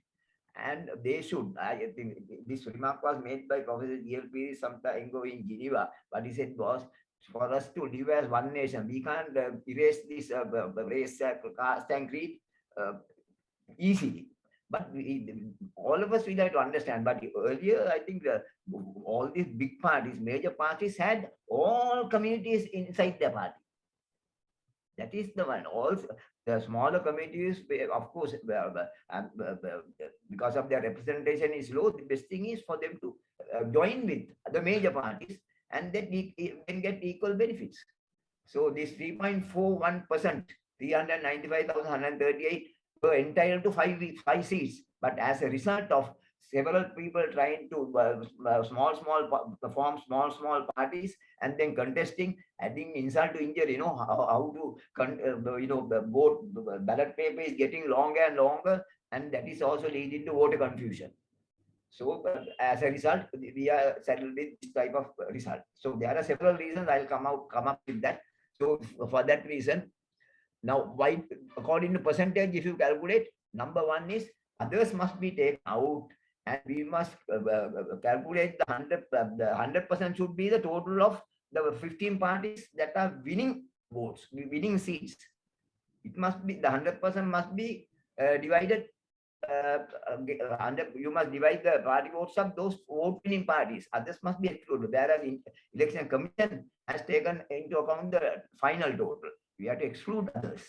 And they should, I think this remark was made by Professor G.L.P. some time ago in Geneva. What he said was, for us to live as one nation, we can't erase this race, caste, and creed easily. But all of us will have to understand. But earlier, I think all these big parties, major parties, had all communities inside their party. That is the one. Also, the smaller communities, of course, because of their representation is low, the best thing is for them to join with the major parties, and then can get equal benefits. So this 3.41%, 395,138 were entitled to five seats. But as a result of several people trying to form small parties and then contesting, adding insult to injury, how to the vote ballot paper is getting longer and longer, and that is also leading to voter confusion. So as a result, we are settled with this type of result. So there are several reasons. I'll come up with that. So for that reason, now why, according to percentage, if you calculate, number one is others must be taken out, and we must calculate the 100% should be the total of the 15 parties that are winning votes, winning seats. It must be the 100% must be divided. You must divide the party votes of those vote winning parties. Others must be excluded. Whereas election commission has taken into account the final total. We have to exclude others,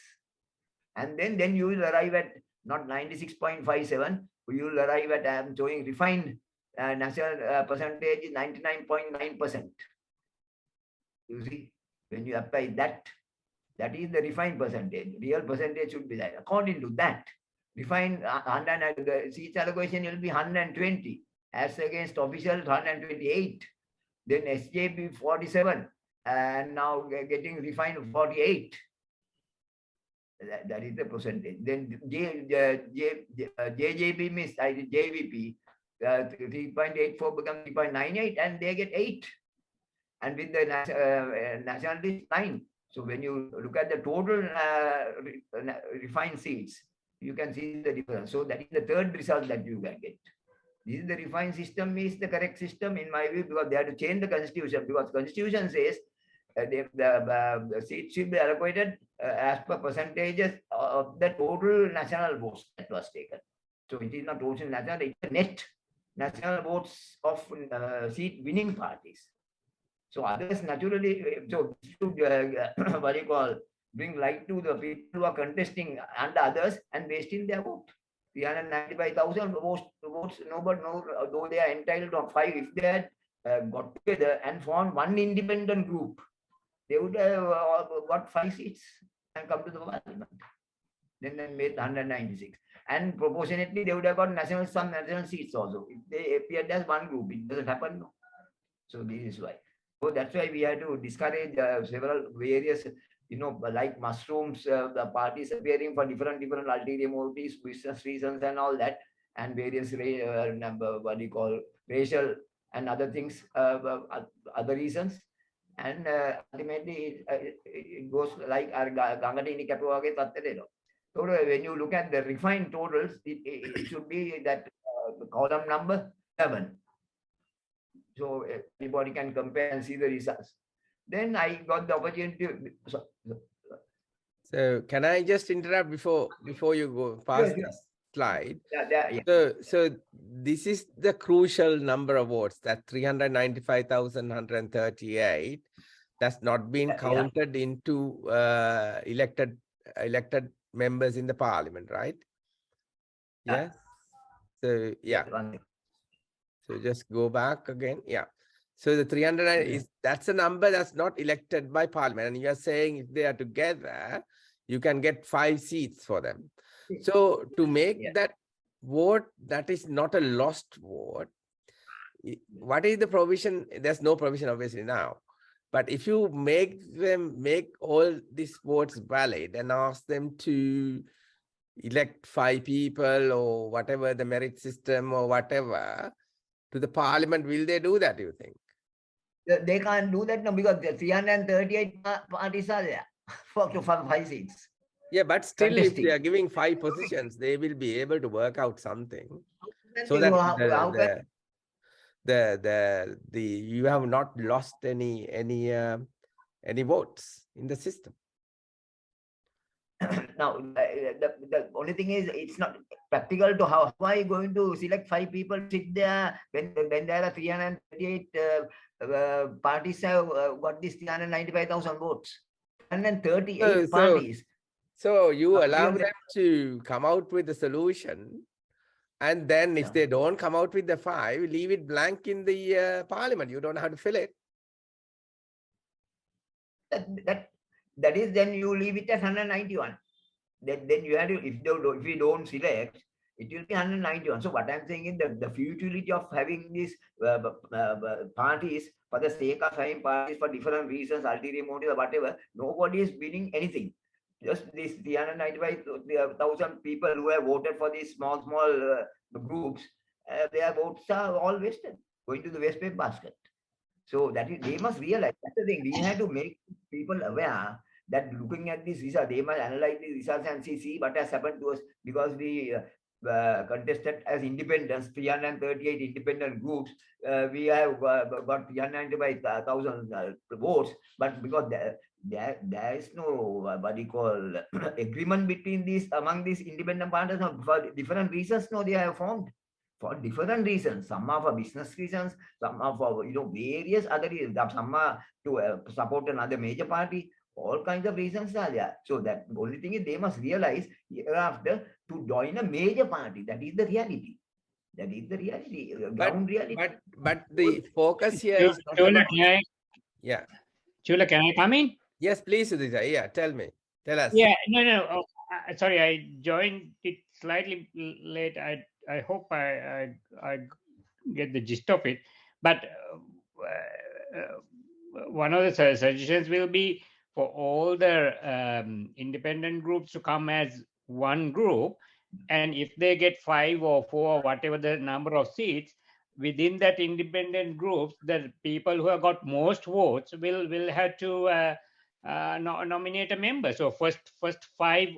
and then you will arrive at not 96.57. You will arrive at, I am showing refined national percentage is 99.9%. You see, when you apply that, that is the refined percentage. Real percentage should be that. According to that, refined seats allocation will be 120 as against official 128. Then SJP 47, and now getting refined 48. That is the percentage. Then JJP means JVP 3.84 becomes 3.98, and they get 8. And with the nationality 9. So when you look at the total refined seats, you can see the difference. So that is the third result that you can get. This is the refined system is the correct system in my view, because they have to change the constitution, because constitution says the seats should be allocated as per percentages of the total national votes that was taken. So it is not total national, it is net national votes of seat winning parties. So others naturally, so what you call, bring light to the people who are contesting and others and wasting their vote. 395,000 votes, nobody knows, though they are entitled to 5, if they had got together and formed one independent group, they would have got 5 seats and come to the parliament. then they made 196. And proportionately, they would have got some national seats also. If they appeared as one group, it doesn't happen. No. So this is why. So that's why we had to discourage several various, like mushrooms, the parties appearing for different ulterior motives, business reasons, and all that, and various what do you call racial and other things, other reasons. And ultimately, it goes like our Gangatini Kapuage Tattero. So when you look at the refined totals, it should be that column number 7. So everybody can compare and see the results. Then I got the opportunity. So can I just interrupt before you go past Sure. this slide? Yeah. So this is the crucial number of votes, that 395,138. That's not been counted into elected members in the parliament, right? Yes. So yeah. So just go back again. Yeah. So the 300 is, that's a number that's not elected by parliament. And you are saying if they are together, you can get 5 seats for them. So to make that vote, that is not a lost vote. What is the provision? There's no provision obviously now. But if you make all these votes valid and ask them to elect 5 people or whatever the merit system or whatever to the parliament, will they do that, do you think? They can't do that now because the 338 parties are there for 5 seats. Yeah, but still, if they are giving 5 positions, they will be able to work out something so that you have not lost any votes in the system. Now, the only thing is, it's not practical to how are you going to select 5 people to sit there when there are 338 parties have got this 395,000 votes. 138 parties. So you allow them to come out with a solution, and then if they don't come out with the 5, leave it blank in the parliament. You don't have to fill it. That is, then you leave it at 191. Then you have to, if we don't select, it will be 191. So what I'm saying is that the futility of having these parties for the sake of having parties for different reasons, ulterior motives or whatever, nobody is winning anything. Just these 395,000 people who have voted for these small groups, their votes are all wasted, going to the waste paper basket. So that is, they must realize, that's the thing, we have to make people aware that looking at these results, they must analyze the results and see what has happened to us, because we contested as independents, 338 independent groups. We have got 395,000 votes, but because there is no what do you call agreement between these, among these independent parties, for different reasons. No, they have formed for different reasons. Some are for business reasons, some are for various other reasons. Some are to support another major party. All kinds of reasons are there. So that only thing is, they must realize hereafter to join a major party. That is the reality. That is the reality, ground reality. But the focus here is not about... Yeah. Chula, can I come in? Yes, please, Sudhita. Yeah, tell us. Yeah, no. Sorry, I joined it slightly late. I hope I get the gist of it. But one of the suggestions will be for all the independent groups to come as one group, and if they get 5 or 4 or whatever the number of seats within that independent groups, the people who have got most votes will have to nominate a member. So first 5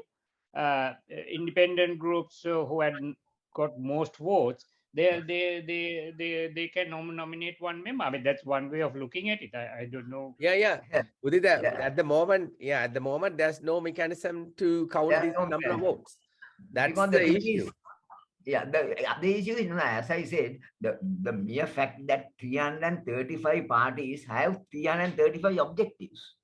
independent groups who had got most votes, they can nominate one member. I mean, that's one way of looking at it. I don't know. Yeah. Udita, at the moment, there's no mechanism to count this number of votes. That's the issue. The issue is, as I said, the mere fact that 335 parties have 335 objectives.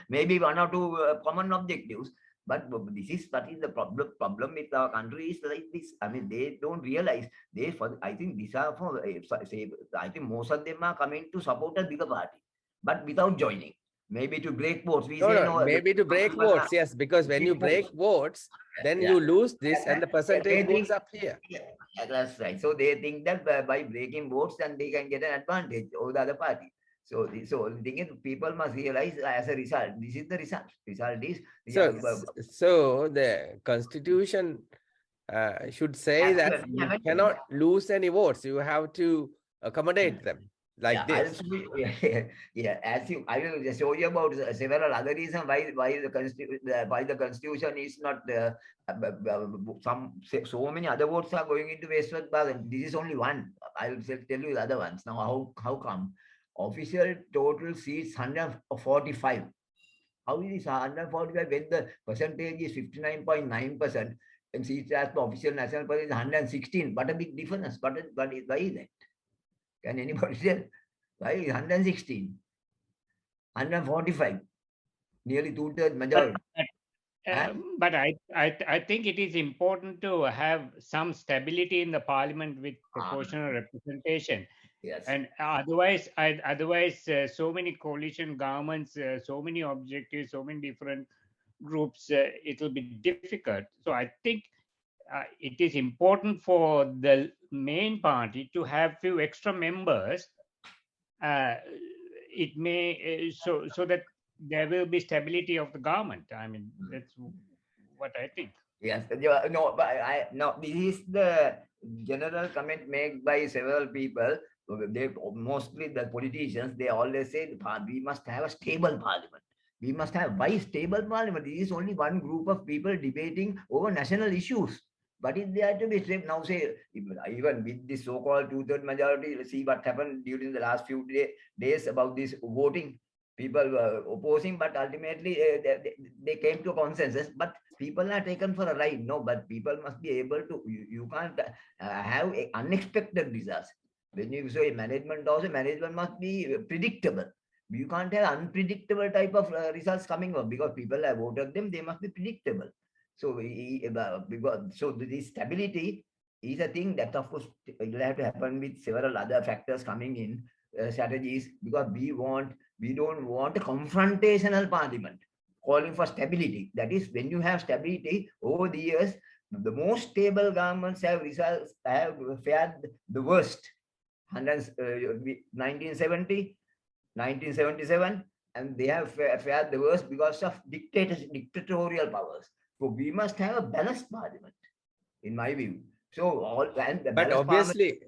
Maybe 1 or 2 common objectives. But this is what is the problem with our country is like this. I mean, they don't realize I think these are for I think most of them are coming to support a bigger party, but without joining. maybe to break votes. We No, say no, no. maybe to break votes, yes, because when you break votes, then Yeah. you lose this and the percentage They goes up here. Yeah, that's right. So they think that by breaking votes, then they can get an advantage over the other party. So the thing is, people must realize as a result, this is the result. Result is So the constitution should say that you cannot lose any votes. You have to accommodate them like I'll this. show you, yeah. I will just show you about several other reasons why the constitution is not so many other votes are going into Westward Bhagat. This is only one. I'll tell you the other ones. Now, how come? Official total seats 145. How is this 145 when the percentage is 59.9% and seats as the official national party is 116? What a big difference. Why is that? Can anybody tell? Why is 116? 145, nearly two-thirds majority. But I think it is important to have some stability in the parliament with proportional representation. Yes. And otherwise, so many coalition governments, so many objectives, so many different groups, it will be difficult. So I think it is important for the main party to have few extra members. It may so that there will be stability of the government. I mean, that's what I think. Yes. No, but no. This is the general comment made by several people. They mostly the politicians. They always say we must have a stable parliament. We must have why stable parliament. This is only one group of people debating over national issues. But if they are to be stable now, say even with this so-called two-third majority, see what happened during the last few days about this voting. People were opposing, but ultimately they came to a consensus. But people are taken for a ride. No, but people must be able to. You can't have unexpected results. When you say management, also management must be predictable. You can't have unpredictable type of results coming up because people have voted them. They must be predictable. So this stability is a thing that of course will have to happen with several other factors coming in strategies because we don't want a confrontational parliament calling for stability. That is when you have stability over the years, the most stable governments have fared the worst. 1970, 1977, and they have fared the worst because of dictatorial powers. So we must have a balanced parliament, in my view. So but obviously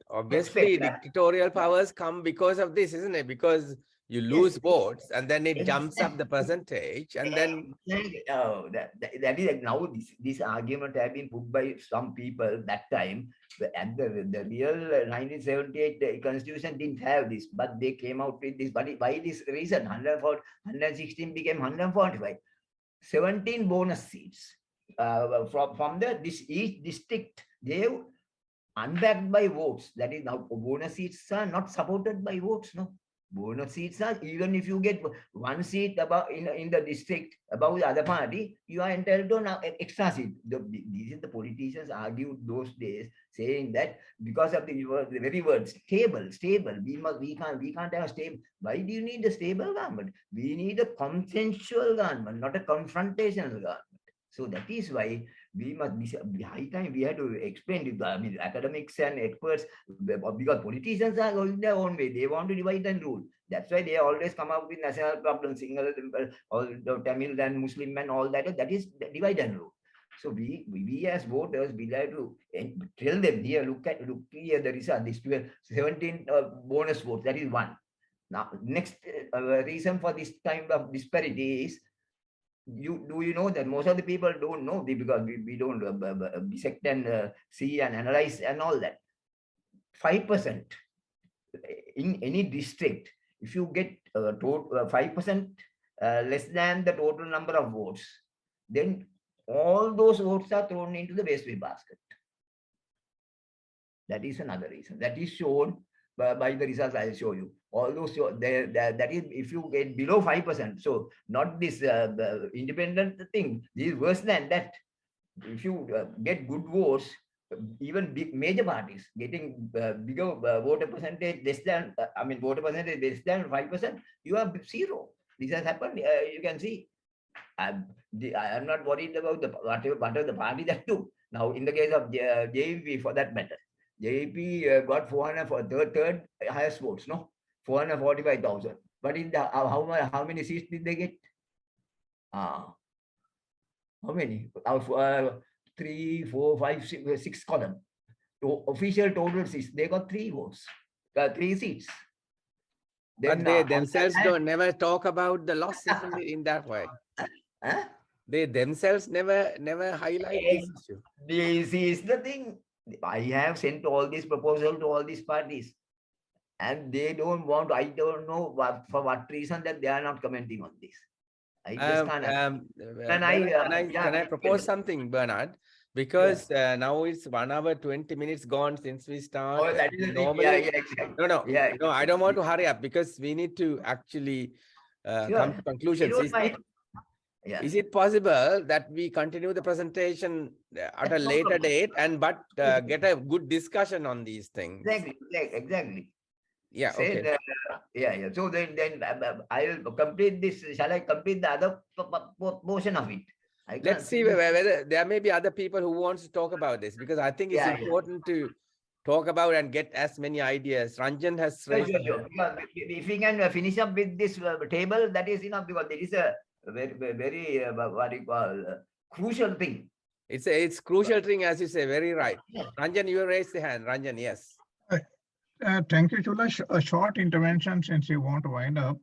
dictatorial powers come because of this, isn't it? Because you lose votes and then it jumps up the percentage and then that is now this argument has been put by some people that time. And the real 1978 constitution didn't have this, but they came out with this. But why this reason? 116 became 145. 17 bonus seats from each district gave unbacked by votes. That is now bonus seats are not supported by votes. No, bonus seats are even if you get one seat above in the district above the other party, you are entitled to an extra seat. These are the politicians argued those days, saying that because of the very word stable, we can't have a stable. Why do you need a stable government? We need a consensual government, not a confrontational government. So that is why we must be high time we have to explain it. I mean, academics and experts, because politicians are going their own way. They want to divide and rule. That's why they always come up with national problems, single, all the Tamil and Muslim and all that. That is divide and rule. So we as voters, we have to tell them here, look here the result. This 17 bonus votes. That is one. Now, next reason for this kind of disparity is you know that most of the people don't know because we don't dissect and see and analyze and all that. 5% in any district, if you get 5% less than the total number of votes, then all those votes are thrown into the waste basket. That is another reason. That is shown by the results I'll show you. All those that is if you get below 5%. So not this independent thing. This is worse than that. If you get good votes, even big major parties getting bigger voter percentage less than voter percentage less than 5%, you are zero. This has happened. You can see. I'm not worried about the whatever the party that do. Now, in the case of JVP, for that matter, JVP got 400 for third highest votes, no, 445,000. But in the how many seats did they get? How many? 3, 4, 5, 6 column. Official total seats, they got 3 votes, 3 seats. But Then they themselves don't never talk about the loss in that way. Huh? They themselves never highlight this issue. This is the thing. I have sent all these proposals to all these parties, and they don't want. I don't know for what reason that they are not commenting on this. I just can't. Can I propose something, Bernard? Because now it's 1 hour 20 minutes gone since we start. Oh, that is the thing. Normally, Exactly. no, I don't want to hurry up because we need to actually come to conclusions. Is it possible that we continue the presentation at a later date and get a good discussion on these things? Exactly. Yeah. Say Okay. yeah. So then I will complete this. Shall I complete the other portion of it? Let's see whether there may be other people who wants to talk about this, because I think it's important to talk about and get as many ideas. Ranjan has raised. Sure. If we can finish up with this table, that is enough, because it is a very what you call crucial thing. It's crucial thing, as you say. Very right. Ranjan, you raised the hand. Ranjan, yes. Thank you, Chula. A short intervention since you want to wind up.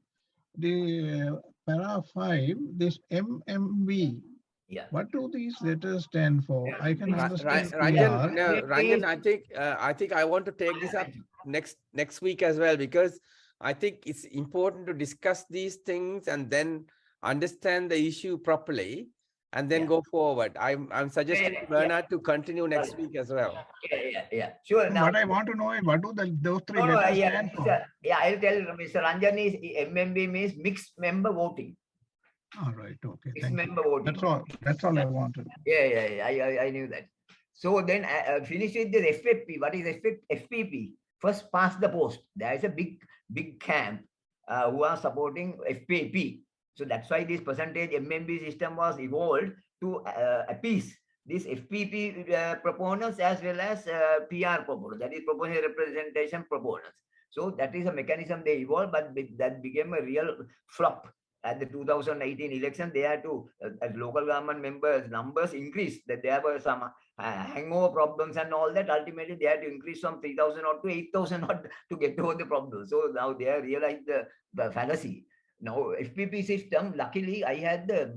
The para 5, this MMV. Yeah. What do these letters stand for? I can understand. Ranjan, I think I want to take this up next week as well, because I think it's important to discuss these things and then understand the issue properly and then go forward. I'm suggesting Bernard to continue next week as well. Yeah. Sure. Now, what I want to know is what do those 3 letters stand for? I'll tell Mr. Ranjan is MMB means mixed member voting. All right. Okay. Mixed member voting. That's all I wanted. Yeah. I knew that. So then finish with the FFP. What is FPP? First past the post. There is a big camp who are supporting FPP. So that's why this percentage MMB system was evolved to appease these FPP proponents as well as PR proponents, that is proportional representation proponents. So that is a mechanism they evolved, but that became a real flop. At the 2018 election, they had to, as local government members, numbers increased, that there were some hangover problems and all that. Ultimately, they had to increase from 3,000 odd to 8,000 odd to get over the problem. So now they have realized the fallacy. Now, FPP system, luckily, I had the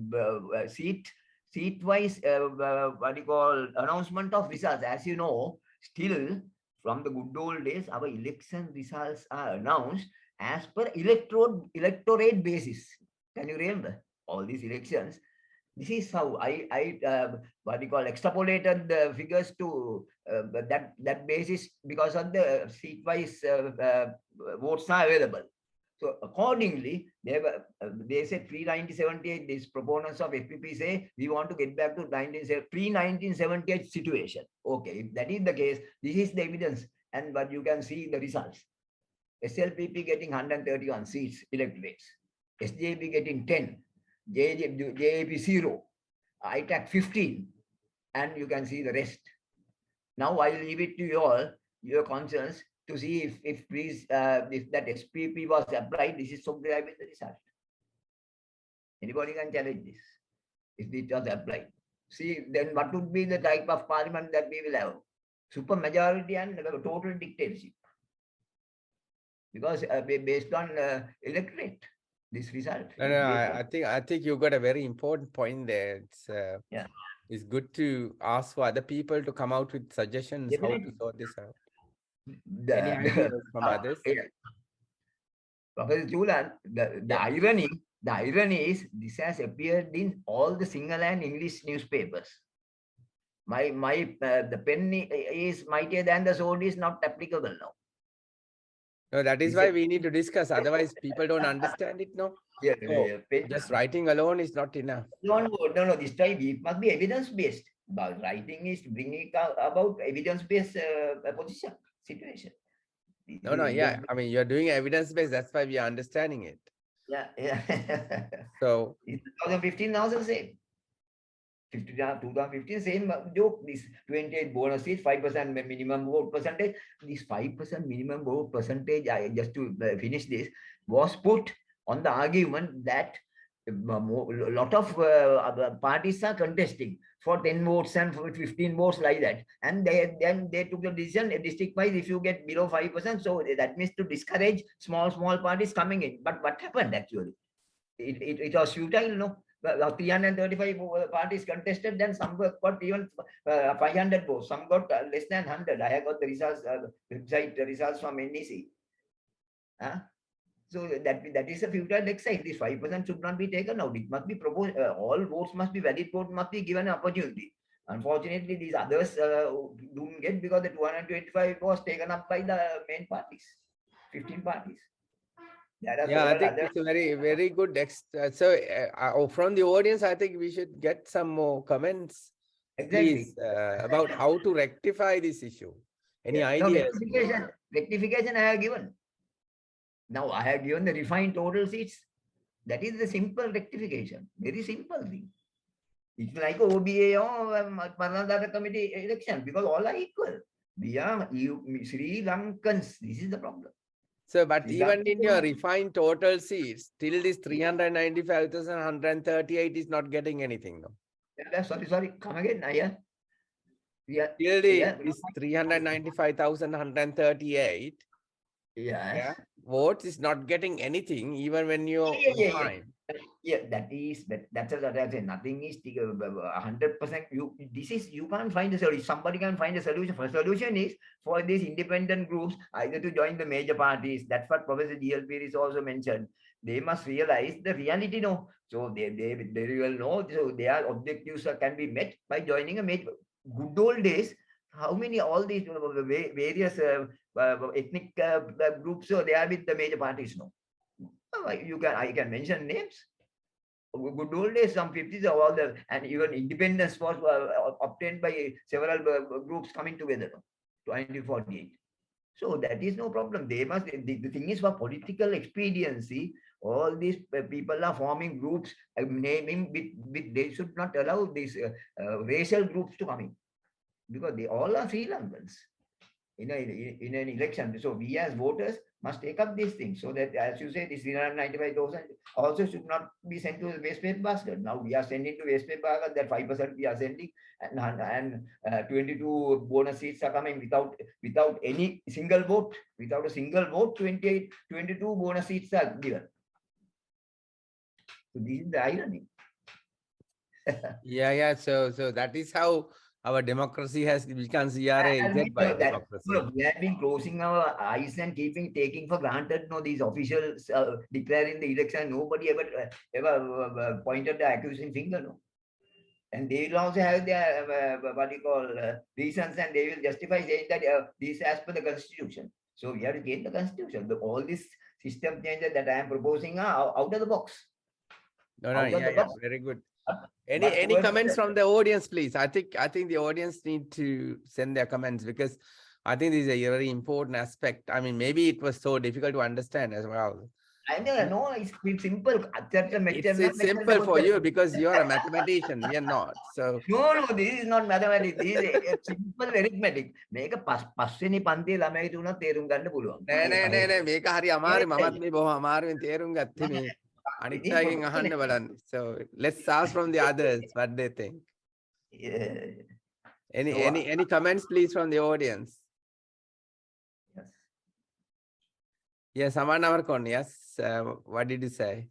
seat-wise, what you call, announcement of results. As you know, still, from the good old days, our election results are announced as per electorate basis. Can you remember all these elections? This is how I what you call extrapolated the figures to that basis, because of the seat-wise votes are available. So accordingly, they said pre-1978. These proponents of FPP say we want to get back to pre-1978 situation. Okay, if that is the case, this is the evidence, and but you can see the results. SLPP getting 131 seats, electorates. SJP getting 10, JAP 0, ITAC 15, and you can see the rest. Now I leave it to you all, your conscience, to see if that SPP was applied. This is subscribed with the result. Anybody can challenge this if it was applied. See, then what would be the type of parliament that we will have? Super majority and total dictatorship. Because based on electorate. This result. I think you got a very important point there. It's good to ask for other people to come out with suggestions how to sort this out. Any ideas from others? Professor Chulan, the irony is this has appeared in all the Sinhala and English newspapers. The pen is mightier than the sword is not applicable now. No, that is why we need to discuss. Otherwise, people don't understand it, no? Just writing alone is not enough. No, this time it must be evidence-based. But writing is bringing about evidence-based situation. I mean, you're doing evidence-based. That's why we are understanding it. Yeah, yeah. So In 2015 also the same. 2015 same joke. This 28 bonus seat, 5% minimum vote percentage. This 5% minimum vote percentage, just to finish this, was put on the argument that a lot of parties are contesting for 10 votes and for 15 votes like that. And then they took the decision district wise, if you get below 5%, so that means to discourage small parties coming in. But what happened actually? It was futile, no? 335 parties contested, then some got even 500 votes, some got less than 100. I have got the results, website results from NEC. So that is a futile exercise. This 5% should not be taken out. It must be proposed. All votes must be valid. Vote must be given an opportunity. Unfortunately, these others don't get, because the 225 was taken up by the main parties, 15 parties. yeah, I think it's a very good. From the audience, I think we should get some more comments, Exactly. please, about how to rectify this issue. Any ideas? Rectification I have given. Now I have given the refined total seats. That is the simple rectification. Very simple thing. It's like OBA or Parliamentary Committee election, because all are equal. We are Sri Lankans. This is the problem. So, but even in your refined total seats, still this 395,138 is not getting anything, no? Sorry. Come again, Naya. Still this 395,138 votes is not getting anything, even when you refine. Yeah, that's nothing is 100%. You can't find a solution. Somebody can find a solution. First solution is for these independent groups either to join the major parties. That's what Professor GLP is also mentioned. They must realize the reality, no. So they will know. So their objectives can be met by joining a major. Good old days. How many all these various ethnic groups they are with the major parties, no? I can mention names. Good old days, some 50s of all the, and even independence was obtained by several groups coming together, 1948. So that is no problem. They must, the thing is, for political expediency, all these people are forming groups, naming with they should not allow these racial groups to come in, because they all are Sri Lankans in an election. So we as voters must take up these things, so that, as you say, this 395,000 also should not be sent to the waste paper basket. Now we are sending to waste paper basket, that 5% we are sending, and 22 bonus seats are coming without any single vote. Without a single vote, 22 bonus seats are given. So this is the irony. Yeah. So that is how our democracy has become CRA-Z by democracy. We have been closing our eyes and taking for granted, these officials declaring the election. Nobody ever pointed the accusing finger, no. And they will also have their reasons, and they will justify saying that this as per the constitution. So we have to change the constitution. All these system changes that I am proposing are out of the box. Yeah, very good. Any comments from the audience, please? I think the audience need to send their comments, because I think this is a very important aspect. I mean, maybe it was so difficult to understand as well. I know it's simple. It's simple for you because you are a mathematician. We are not. So no, this is not mathematics. This is a simple arithmetic. Make a පස්වෙනි පන්තියේ ළමයිට උනත් තේරුම් ගන්න පුළුවන්. නෑ මේක හරි අමාරුයි. මමත් මේ බොහොම අමාරුවෙන් තේරුම් ගත්තේ මේ. අනිත් අයගෙන් අහන්න බලන්න. So let's ask from the others what they think. Any comments, please, from the audience? Yes, Aman Amarkon. Yes. What did you say?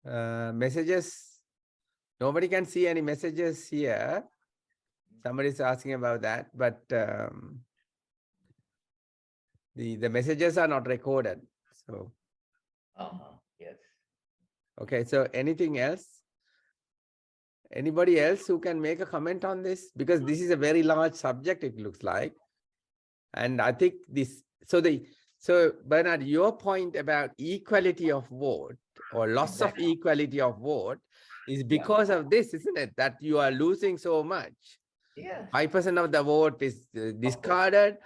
Messages. Nobody can see any messages here. Somebody's asking about that, but the messages are not recorded. So yes. Okay, so anything else? Anybody else who can make a comment on this? Because this is a very large subject, it looks like. And I think this, so Bernard, your point about equality of vote or loss of equality of vote is because of this, isn't it? That you are losing so much. Yes. 5% of the vote is discarded,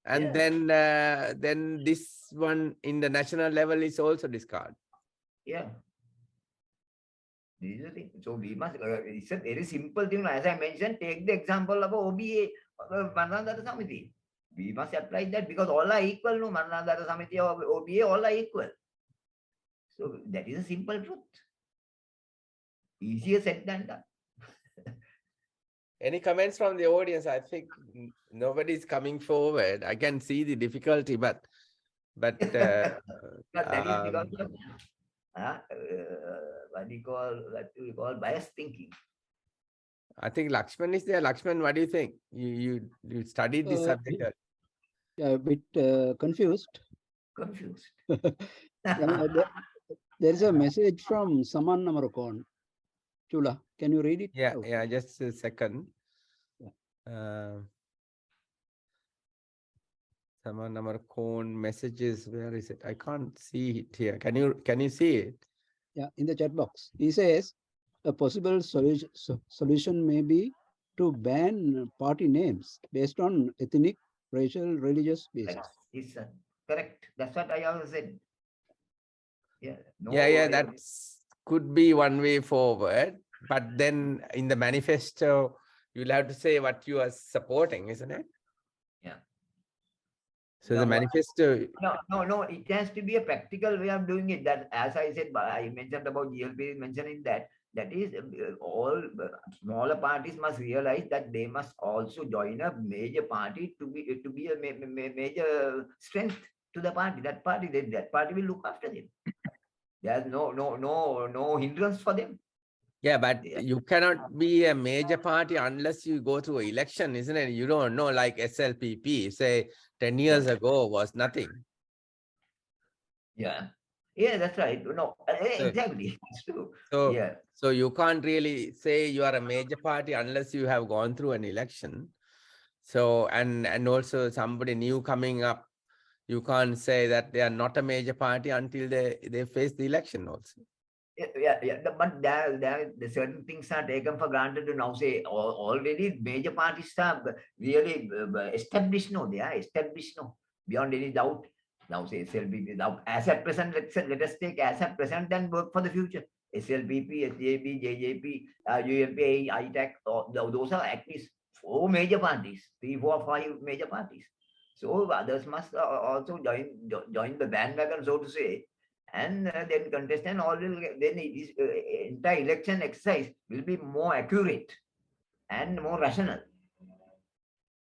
and Yeah. then this one in the national level is also discarded. Yeah. This is the thing. So we must, it's a very simple thing. As I mentioned, take the example of OBA, Maranadhara Samiti. We must apply that because all are equal, no? Maranadhara Samiti or OBA, all are equal. So that is a simple truth. Easier said than done. Any comments from the audience? I think nobody is coming forward. I can see the difficulty, but But that is because um, of what we call bias thinking. I think Lakshman is there. Lakshman, what do you think? You studied this subject. Yeah, a bit confused. Confused. There is a message from Saman Namarokon. Chula, can you read it? Yeah, out? yeah, just a second. Yeah. Someone number cone messages. Where is it? I can't see it here. Can you see it? Yeah, in the chat box. He says a possible solution may be to ban party names based on ethnic, racial, religious basis. It's correct. That's what I always said. Yeah. No, Yeah, that could be one way forward. But then in the manifesto, you'll have to say what you are supporting, isn't it? Yeah. So the manifesto. No. It has to be a practical way of doing it. That, as I said, I mentioned about GLP mentioning that is all smaller parties must realize that they must also join a major party to be a major strength to the party. That party will look after them. There's no hindrance for them. Yeah, but you cannot be a major party unless you go to an election, isn't it? You don't know, like SLPP, say 10 years ago was nothing. Yeah, that's right. No, exactly. It's true. So you can't really say you are a major party unless you have gone through an election. So, and also somebody new coming up, you can't say that they are not a major party until they face the election also. Yeah. But there certain things are taken for granted to now say already major parties are really established. No, they are established. No, beyond any doubt. Now say SLBP. Now as at present, let us take as at present and work for the future. SLBP, SJB, JJP, UMP, ITAC. Those are at least 4 major parties, 3, 4, 5 major parties. So others must also join the bandwagon, so to say. And then contestant all will then it is entire election exercise will be more accurate and more rational.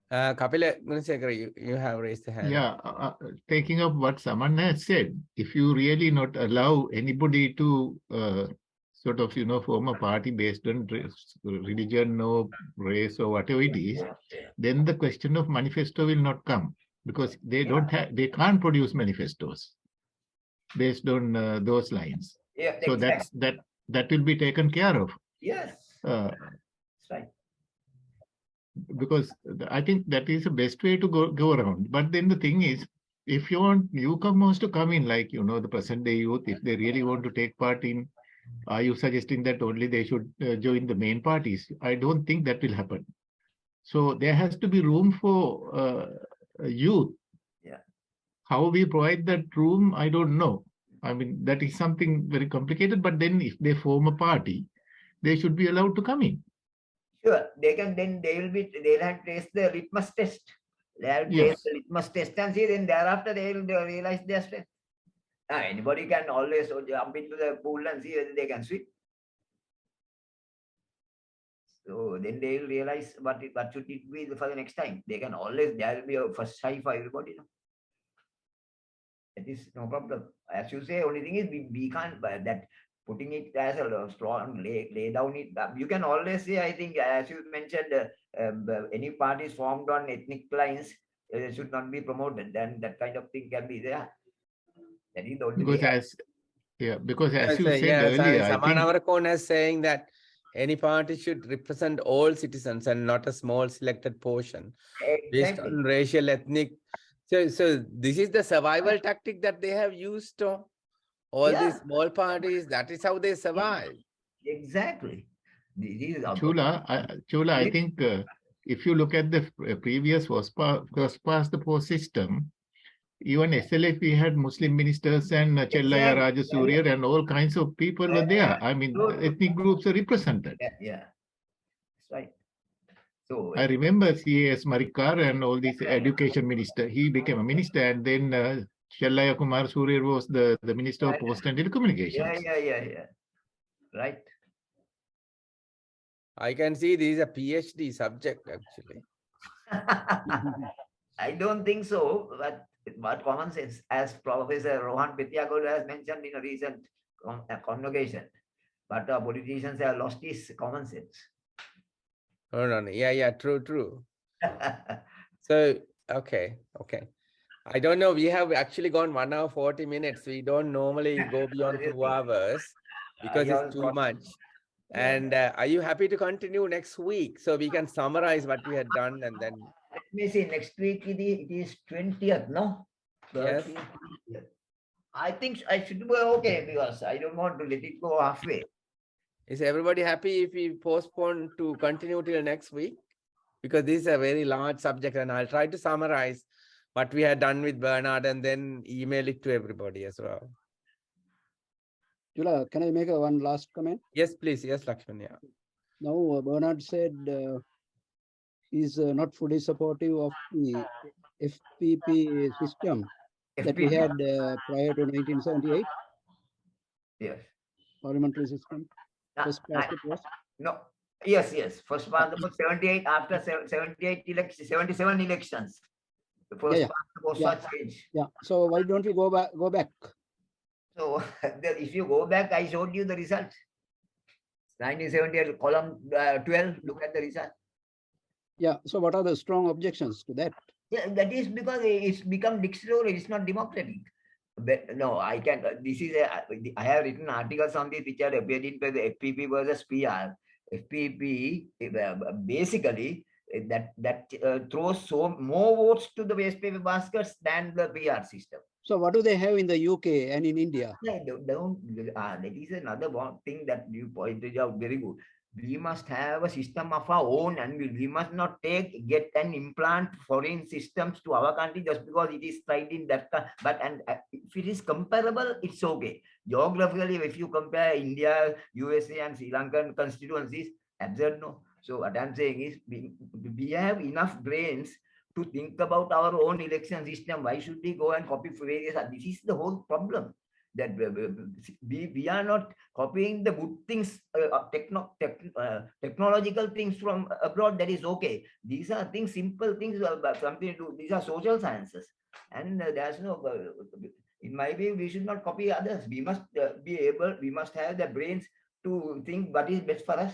Kapila Gunasekara, you have raised the hand. Yeah, taking up what Saman has said, if you really not allow anybody to sort of, form a party based on religion or race or whatever it is, then the question of manifesto will not come because they they can't produce manifestos based on those lines. Yeah, so exactly. that will be taken care of. Yes. That's right. Because I think that is the best way to go around. But then the thing is, if you want newcomers to come in, like, the present day youth, if they really want to take part in, are you suggesting that only they should join the main parties? I don't think that will happen. So there has to be room for youth. Yeah. How we provide that room, I don't know. I mean, that is something very complicated, but then if they form a party, they should be allowed to come in. Sure, they'll have to taste the litmus test. They have to taste the litmus test and see, then thereafter they will realize their strength. Anybody can always jump into the pool and see whether they can swim. So then they will realize what should it be for the next time. They can always, there will be a first try for everybody. That is no problem. As you say, only thing is we can't that putting it as a strong lay down it. You can always say, I think, as you mentioned, any parties formed on ethnic lines should not be promoted. Then that kind of thing can be there. That is the only because as you said earlier, I think Samanavarakon is saying that any party should represent all citizens and not a small selected portion based on racial, ethnic. So this is the survival tactic that they have used. All these small parties, that is how they survive. Exactly. Chula, I think if you look at the previous first past the post system, even SLFP had Muslim ministers and Chellaya Rajasuriya and all kinds of people were there. I mean, ethnic groups are represented. Yeah. That's right. So I remember C.S. Marikar and all these education minister. He became a minister, and then Chellaya Kumar Surya was the Minister of Post and Telecommunications. yeah. Right. I can see this is a PhD subject actually. I don't think so, but common sense, as Professor Rohan Pettiagoda has mentioned in a recent convocation, but politicians have lost his common sense. Oh, no. Yeah, true. So, okay. I don't know. We have actually gone 1 hour 40 minutes. We don't normally go beyond 2 hours because it's too much. Yeah. And are you happy to continue next week so we can summarize what we had done and then? Let me see. Next week it is 20th, no? Yes. 20th. I think I should be okay because I don't want to let it go halfway. Is everybody happy if we postpone to continue till next week? Because this is a very large subject and I'll try to summarize what we had done with Bernard and then email it to everybody as well. Jula, can I make one last comment? Yes, please. Yes, Lakshman. Yeah. Now, Bernard said he's not fully supportive of the FPP system that we had prior to 1978, Yes. parliamentary system. First past the post. No. Yes. First part of 78, after 78 elections, 77 elections. The first part was such change. Yeah. So why don't we go back? So if you go back, I showed you the result. 1978, column 12, look at the result. Yeah. So what are the strong objections to that? Yeah, that is because it's become dictatorial, it's not democratic. But no, I can. I have written articles on this which are appeared in the FPP versus PR. FPP basically that throws more votes to the waste paper baskets than the PR system. So what do they have in the UK and in India? That is another thing that you pointed out very good. We must have a system of our own, and we must not get and implant foreign systems to our country just because it is tried in that. But if it is comparable, it's okay. Geographically, if you compare India, USA, and Sri Lankan constituencies, absurd, no. So what I'm saying is, we have enough brains to think about our own election system. Why should we go and copy various? This is the whole problem. That we are not copying the good things, technological things from abroad. That is okay. These are things, simple things, something to do. These are social sciences, and there's no. In my view, we should not copy others. We must we must have the brains to think what is best for us.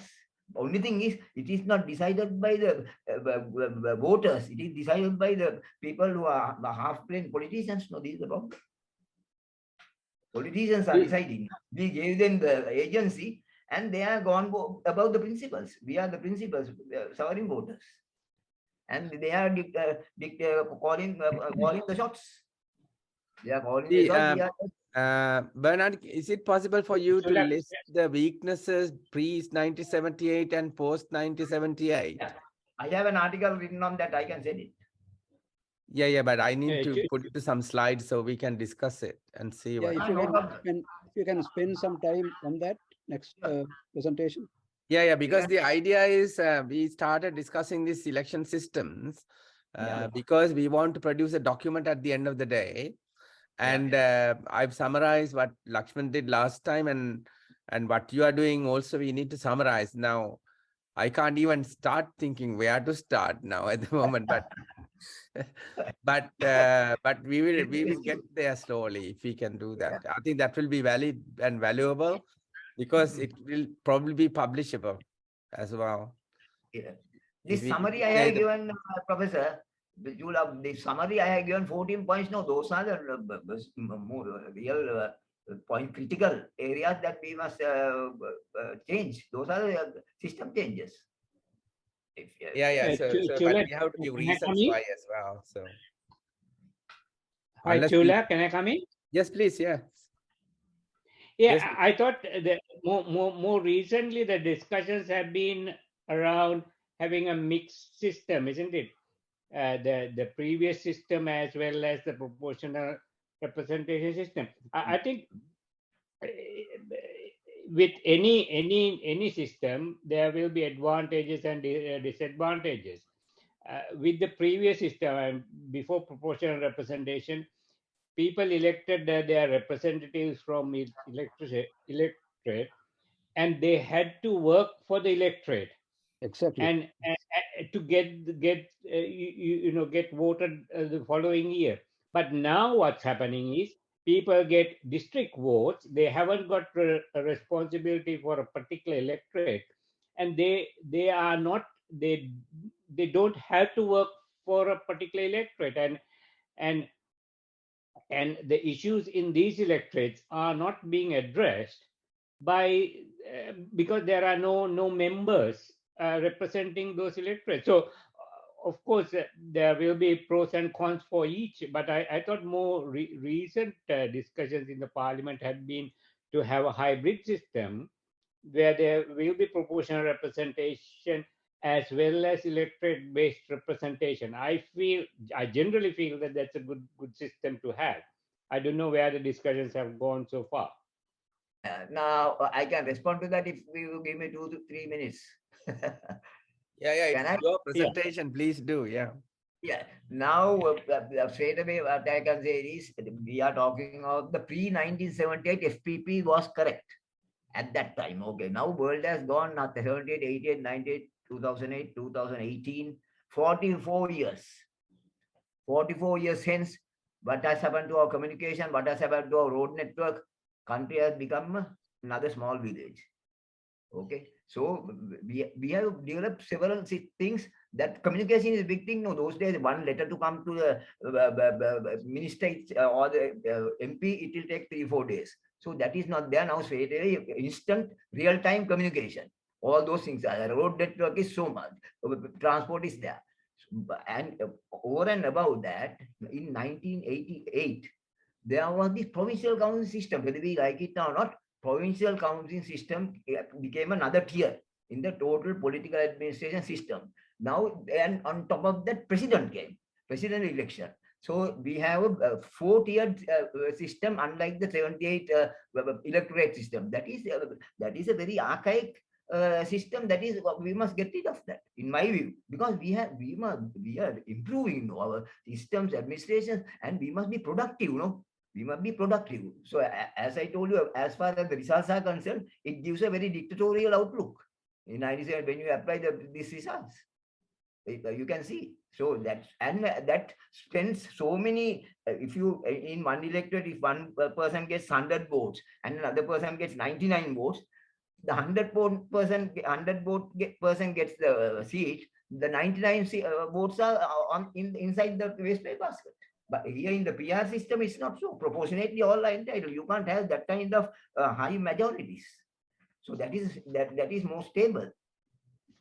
Only thing is, it is not decided by the voters. It is decided by the people who are half-brain politicians. No, this is the problem. Politicians are deciding. We gave them the agency and they are gone about the principles. We are the principles, sovereign voters. And they are calling the shots. They are calling the shots. Bernard, is it possible for you to list the weaknesses pre-1978 and post-1978? Yeah. I have an article written on that. I can send it. Yeah, but I need to put it to some slides so we can discuss it and see what. If you can spend some time on that next presentation. Yeah, because the idea is we started discussing these election systems because we want to produce a document at the end of the day. And I've summarized what Lakshman did last time and what you are doing also we need to summarize. Now, I can't even start thinking where to start now at the moment, but we will get there slowly if we can do that. I think that will be valid and valuable because it will probably be publishable as well. Yeah. This summary I have given, Professor, the summary I have given 14 points. No, those are the more real critical areas that we must change. Those are the system changes. Yeah. So but we have to give reasons why as well. So, hi, Chula, can I come in? Yes, please. Yeah. Yeah, yes. I thought that more recently the discussions have been around having a mixed system, isn't it? The previous system as well as the proportional representation system. I think with any system, there will be advantages and disadvantages. With the previous system and before proportional representation, people elected their representatives from electorate, and they had to work for the electorate Exactly. and to get voted the following year. But now what's happening is people get district votes. They haven't got a responsibility for a particular electorate, and they are not they don't have to work for a particular electorate, and and the issues in these electorates are not being addressed by because there are no members representing those electorates. So of course there will be pros and cons for each, but I thought more recent discussions in the parliament had been to have a hybrid system where there will be proportional representation as well as electorate based representation. I generally feel that that's a good system to have. I don't know where the discussions have gone so far. Yeah, now I can respond to that if you give me 2 to 3 minutes. Yeah, Can I? it's your presentation. Please do. Yeah. Yeah. Now, straight away, what I can say is we are talking about the pre-1978 FPP was correct at that time. Okay. Now, world has gone now 78, 88, 98, 2008, 2018, 44 years. 44 years hence, what has happened to our communication? What has happened to our road network? Country has become another small village. Okay, so we have developed several things. That communication is a big thing. No, those days one letter to come to the minister or the MP, it will take 3-4 days. So that is not there now. Straight away, instant real-time communication. All those things. Road network is so much. Transport is there, and over and above that, in 1988, there was this provincial council system. Whether we like it or not, provincial council system became another tier in the total political administration system. Now, and on top of that, president came, president election. So we have a 4-tiered system, unlike the 78 electorate system. That is a very archaic system. That is, we must get rid of that, in my view, because we are improving our systems, administration, and we must be productive. We must be productive. So as I told you, as far as the results are concerned, it gives a very dictatorial outlook. In 97, when you apply these results, you can see. So that spends so many. If you in one electorate, if one person gets 100 votes and another person gets 99 votes, the 100 person gets the seat. The 99 votes are inside the waste basket. But here in the PR system, it's not so. Proportionately, all are entitled. You can't have that kind of high majorities. So that is more stable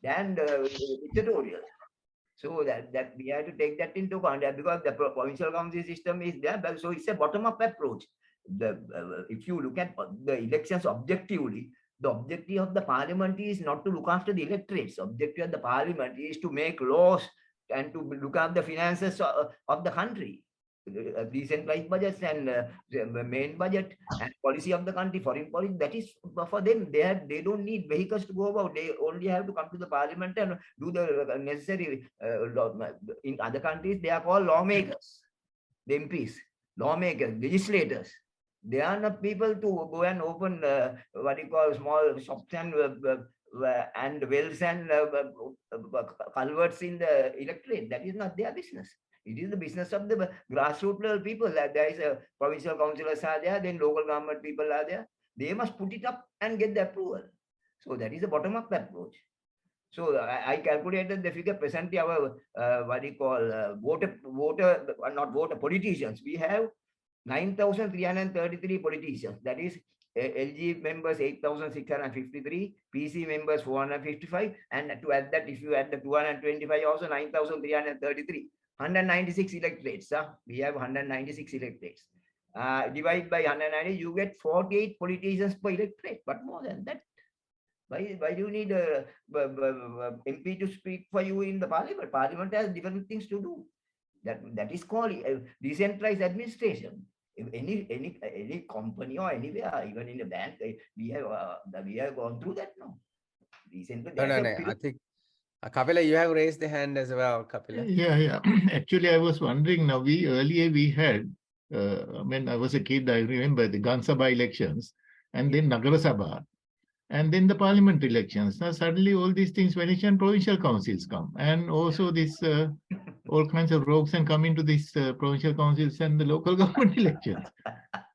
than dictatorial. So that we have to take that into account, because the provincial council system is there. So it's a bottom-up approach. If you look at the elections objectively, the objective of the parliament is not to look after the electorates. The objective of the parliament is to make laws and to look after the finances of the country. Decentralized budgets and the main budget and policy of the country, foreign policy, that is for them. They don't need vehicles to go about. They only have to come to the parliament and do the necessary in other countries they are called lawmakers, the MPs, lawmakers, legislators. They are not people to go and open what you call small shops and wells and culverts in the electorate. That is not their business. It is the business of the grassroots level people. There is a provincial councillors are there, then local government people are there. They must put it up and get the approval. So that is a bottom-up approach. So I calculated the figure presently. Our what you call politicians. We have 9,333 politicians. That is LG members 8,653, PC members 455, and to add that, if you add the 225, also 9,333. 196 electorates. We have 196 electorates. Divide by 190, you get 48 politicians per electorate, but more than that. Why do you need a MP to speak for you in the parliament? Parliament has different things to do. That is called decentralized administration. If any company or anywhere, even in a bank, we have gone through that now. Recently, No, I think Kapila, you have raised the hand as well, Kapila. Yeah. Actually, I was wondering now, earlier we had, when I was a kid, I remember the Gan Sabha elections and then Nagara Sabha and then the parliament elections. Now suddenly all these things vanish and provincial councils come. And also this all kinds of rogues and come into these provincial councils and the local government elections.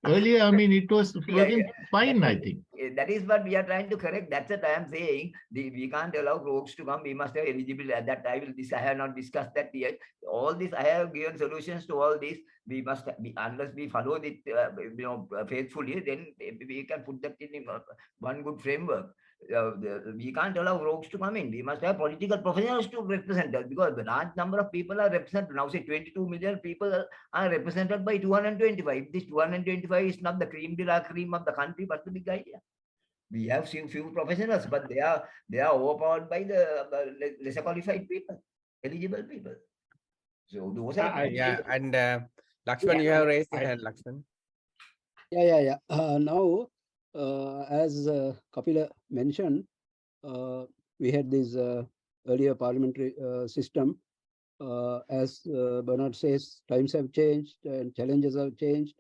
Earlier, I mean, it was working fine, I think. That is what we are trying to correct. That's what I am saying. We can't allow rogues to come. We must have eligibility. That I have not discussed that yet. All this, I have given solutions to all this. We must be, unless we follow it, faithfully, then we can put that in one good framework. We can't allow rogues to come in. We must have political professionals to represent us, because the large number of people are represented. Now, say 22 million people are represented by 225. This 225 is not the cream de la cream of the country, but the big idea. We have few professionals, but they are overpowered by the lesser qualified people, eligible people. So those are Yeah, and Lakshman, you have raised the hand, Lakshman. Yeah. Now, as Kapila mentioned, we had this earlier parliamentary system. As Bernard says, times have changed and challenges have changed,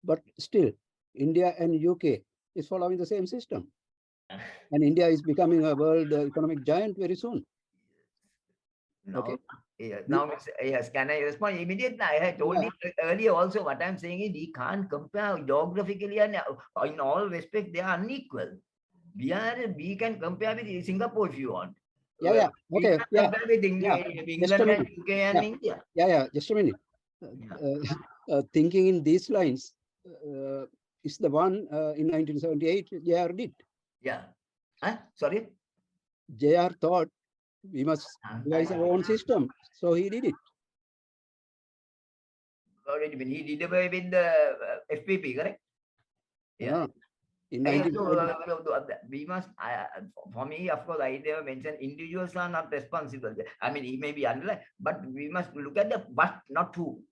but still, India and UK is following the same system, and India is becoming a world economic giant very soon. now. Okay. Now, yes, can I respond immediately? I had told it earlier also. What I'm saying is we can't compare geographically, and in all respects, they are unequal. We can compare with Singapore if you want. Yeah. We Okay. can Yeah. compare with England and UK and India. Yeah. Just a minute. Thinking in these lines is the one in 1978 JR did. Yeah. Sorry? JR thought we must devise our own system, so he did it. Already when he did away with the FPP, correct? Yeah. In we must, for me, of course, I never mentioned individuals are not responsible. I mean, he may be underlined, but we must look at the what, not who.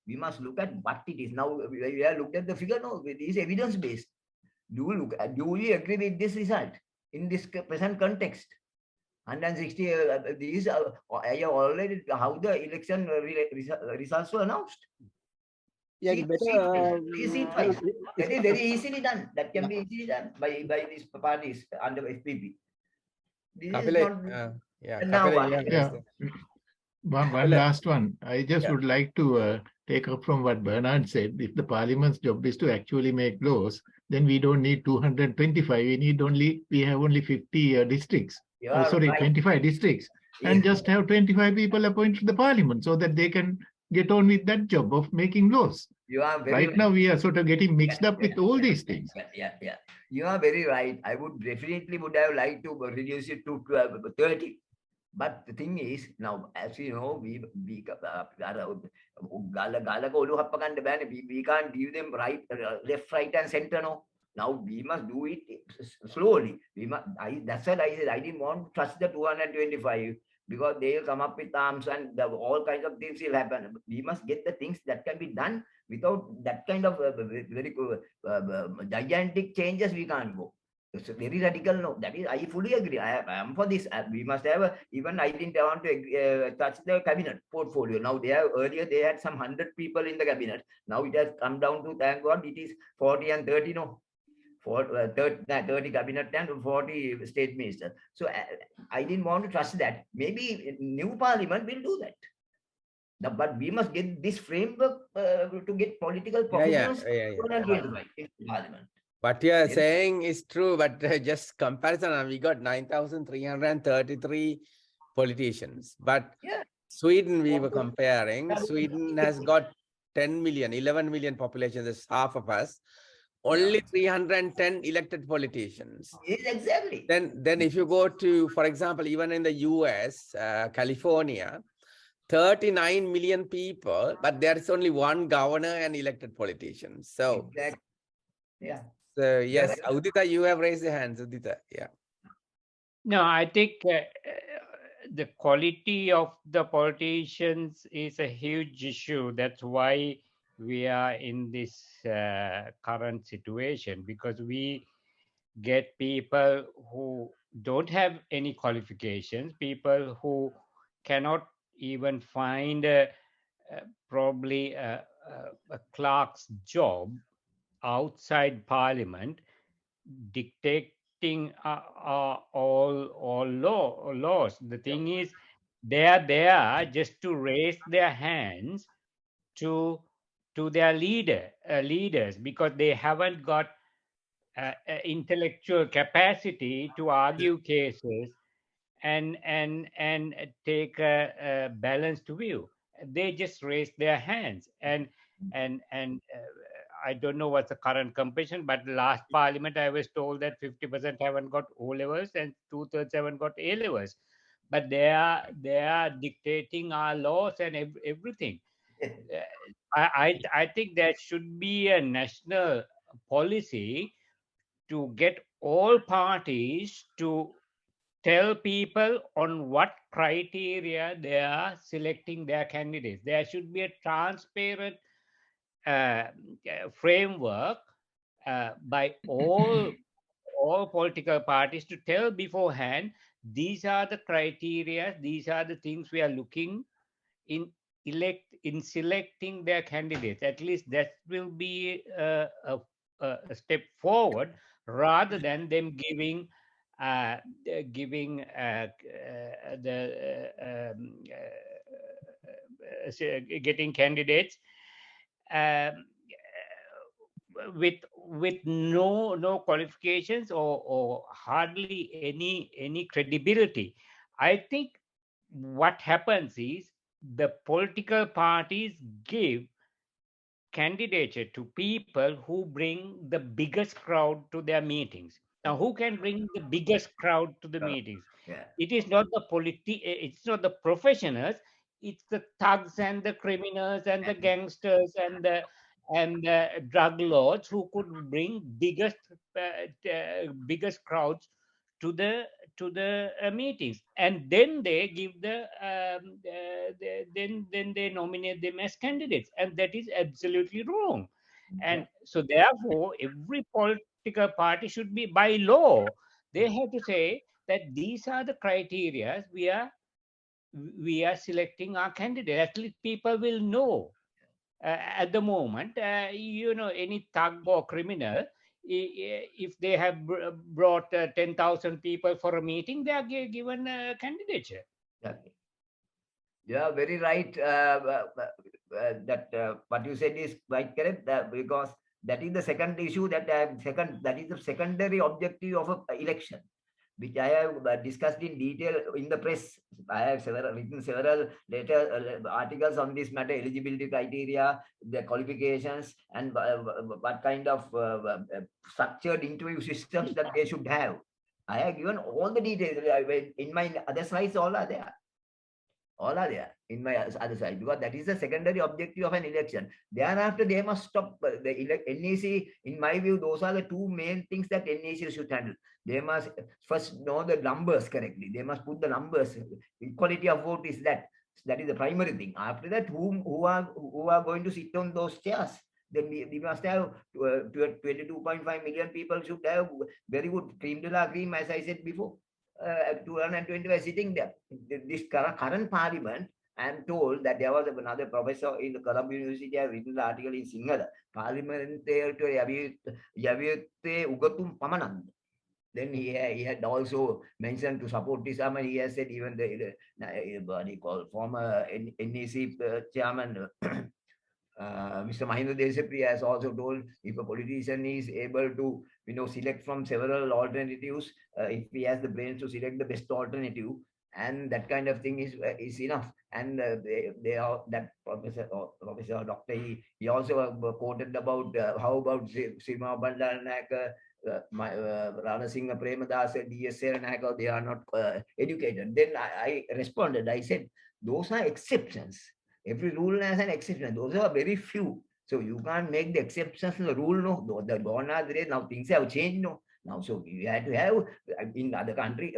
We must look at what it is. Now, we have looked at the figure. No, it is evidence-based. Do we agree with this result in this present context? 160, these are already how the election results were announced. Yeah, seat wise. That is very easily done. That can be easily done by these parties under FPP. This Kapila, is not One last one. I just would like to take up from what Bernard said. If the parliament's job is to actually make laws, then we don't need 225. We have only 50 districts. 25 districts. And just have 25 people appointed to the parliament so that they can get on with that job of making laws. You are very right. Now we are sort of getting mixed up with all these things. Yeah. You are very right. I would definitely have liked to reduce it to 30. But the thing is, now, as you know, we can't give them right, left, right, and center. No. Now we must do it slowly. That's what I said. I didn't want to trust the 225 because they will come up with arms and all kinds of things will happen. We must get the things that can be done without that kind of very gigantic changes. We can't go. It's very radical. No, that is, I fully agree. I am for this. We must have even I didn't want to touch the cabinet portfolio. Now earlier they had some 100 people in the cabinet. Now it has come down to, thank God, it is 40 and 30. No. 30 cabinet and 40 state ministers. So I didn't want to trust that. Maybe new parliament will do that. But we must get this framework to get political professionals in parliament. What you are saying is true, but just comparison, we got 9,333 politicians. But Sweden, we were comparing. Sweden has got 10 million, 11 million population, that's half of us. Only 310 elected politicians. Yes, exactly. Then if you go to, for example, even in the US, California, 39 million people, but there is only one governor and elected politicians. So, exactly. Yeah. So yes, Udita, you have raised your hands, Udita. Yeah. No, I think the quality of the politicians is a huge issue. That's why we are in this current situation, because we get people who don't have any qualifications, people who cannot even find probably a clerk's job outside parliament, dictating laws. The thing is, they are there just to raise their hands to their leaders, because they haven't got intellectual capacity to argue cases and take a balanced view. They just raise their hands, and I don't know what's the current composition, but last parliament I was told that 50% haven't got O levels and 2/3 haven't got A levels. But they are dictating our laws and everything. Uh, I think there should be a national policy to get all parties to tell people on what criteria they are selecting their candidates. There should be a transparent framework by all political parties to tell beforehand, these are the criteria, these are the things we are looking in selecting their candidates. At least that will be a step forward, rather than them uh, getting candidates um, with no qualifications, or hardly any credibility. I think what happens is the political parties give candidature to people who bring the biggest crowd to their meetings. Now, who can bring the biggest crowd to the meetings? Yeah. It is not it's not the professionals, it's the thugs and the criminals and the gangsters and the drug lords who could bring biggest crowds to the meetings, and then they give then they nominate them as candidates, and that is absolutely wrong. And so therefore every political party should be, by law, they have to say that these are the criteria we are selecting our candidate. At least people will know. At the moment, any thug or criminal, if they have brought 10,000 people for a meeting, they are given a candidature. Exactly. Yeah, very right. That what you said is quite correct. Because that is the second issue that is the secondary objective of an election, which I have discussed in detail in the press. I have written several articles on this matter: eligibility criteria, the qualifications, and what kind of structured interview systems that they should have. I have given all the details in my other slides. All are there in my other side, because that is the secondary objective of an election. Thereafter, they must stop the NEC. In my view, those are the two main things that NEC should handle. They must first know the numbers correctly. They must put the numbers. Equality of vote is that is the primary thing. After that, who are going to sit on those chairs? Then we must have 22.5 million people should have very good cream de la cream, as I said before. 225 sitting there. This current parliament, I am told that there was another professor in the Columbia University has written the article in Sinhala. Parliamentary Yavyate Ugatum Pamanand. Then he had also mentioned to support this. I mean, he has said even the what he called former NEC chairman Mr. Mahinda Desapriya has also told, if a politician is able to, select from several alternatives, if he has the brains to select the best alternative, and that kind of thing is enough. And they are that Professor Doctor. He also quoted about how about Sima Bandaranaike, Rana Singh Premadasa, D.S. Seranaka, they are not educated. Then I responded. I said, those are exceptions. Every rule has an exception. Those are very few. So you can't make the exceptions the rule. No, the gone are there. Now things have changed. No, Now, so we had to have in other country.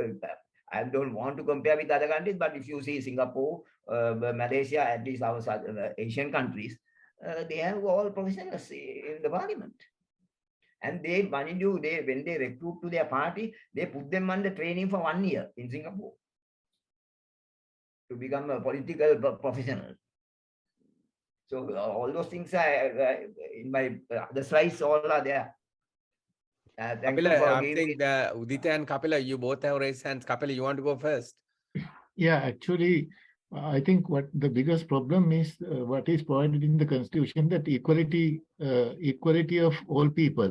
I don't want to compare with other countries, but if you see Singapore, Malaysia, at least our Asian countries, they have all professionals in the parliament. And they when they recruit to their party, they put them under training for 1 year in Singapore to become a political professional. So all those things are in my the slides all are there. Thank you Kapila, for I giving think Udita and Kapila, you both have raised hands. Kapila, you want to go first? Yeah, actually, I think what the biggest problem is what is provided in the constitution, that equality of all people.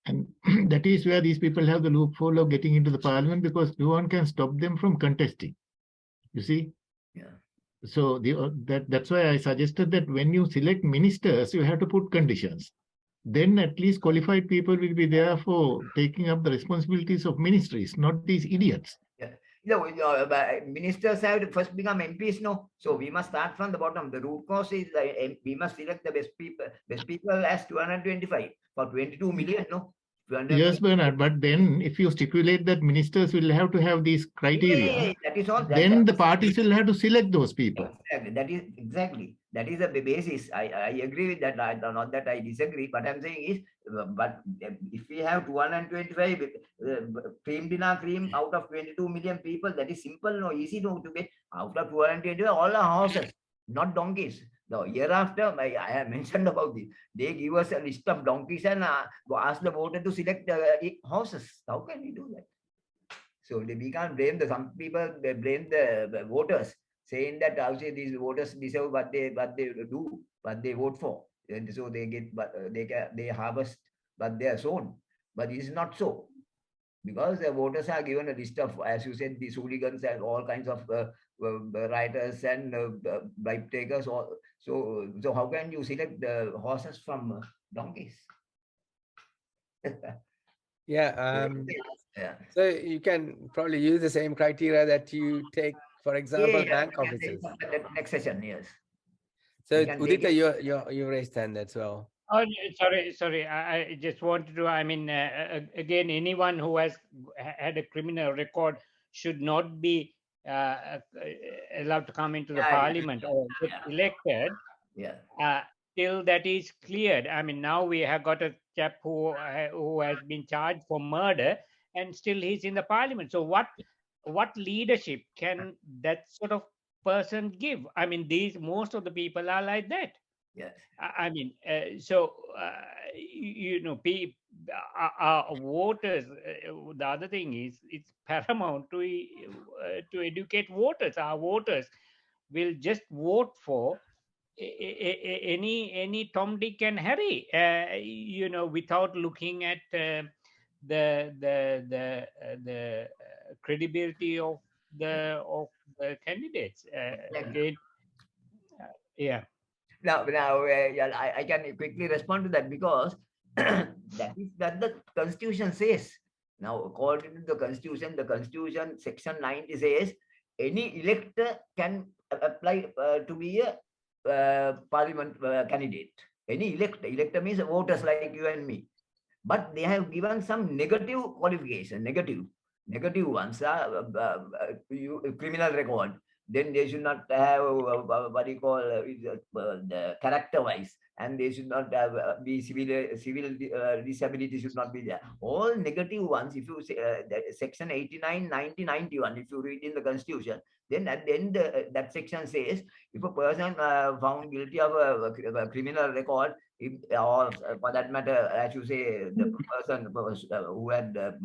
And that is where these people have the loophole of getting into the parliament, because no one can stop them from contesting. You see? Yeah. So that's why I suggested that when you select ministers, you have to put conditions. Then at least qualified people will be there for taking up the responsibilities of ministries, not these idiots. Yeah. Ministers have to first become MPs, no? So we must start from the bottom. The root cause is we must select the best people as 225 for 22 million, no? Yes, Bernard, but then if you stipulate that ministers will have to have these criteria, that is all. then the parties will have to select those people. Exactly. That is the basis. I agree with that. Not that I disagree, but I'm saying is, but if we have 225 cream dinner cream out of 22 million people, that is simple, no, easy to get. Out of 225, all are horses, not donkeys. The year after, I have mentioned about this. They give us a list of donkeys and ask the voter to select horses. How can we do that? So we can't blame some people. They blame the voters, saying that also these voters deserve what they do, what they vote for, and so they get, but they harvest what they are sown. But it is not so, because the voters are given a list of, as you said, these hooligans and all kinds of writers and bribe takers. So how can you select the horses from donkeys? Yeah. Yeah. So you can probably use the same criteria that you take, for example, bank officers. Next session, yes. So we can take Udita, it. you raised hand as well. Oh, sorry. I just wanted to, again, anyone who has had a criminal record should not be allowed to come into the Yeah, parliament or get elected Yeah. till that is cleared. I mean, now we have got a chap who has been charged for murder, and still he's in the parliament. So what leadership can that sort of person give? I mean, most of the people are like that. Yes. Our voters. The other thing is, it's paramount to educate voters. Our voters will just vote for any Tom, Dick, and Harry. Without looking at the credibility of the candidates. Again, yeah. Now, I can quickly respond to that, because that the Constitution says. Now, according to the Constitution section 90 says any elector can apply to be a parliament candidate. Any elector means voters like you and me. But they have given some negative qualification, negative ones, criminal record. Then they should not have what you call the character-wise, and they should not have be civil disability should not be there. All negative ones. If you say section 89, 90, 91, if you read in the Constitution, then at the end that section says if a person found guilty of a criminal record, or for that matter, as you say, the person who had the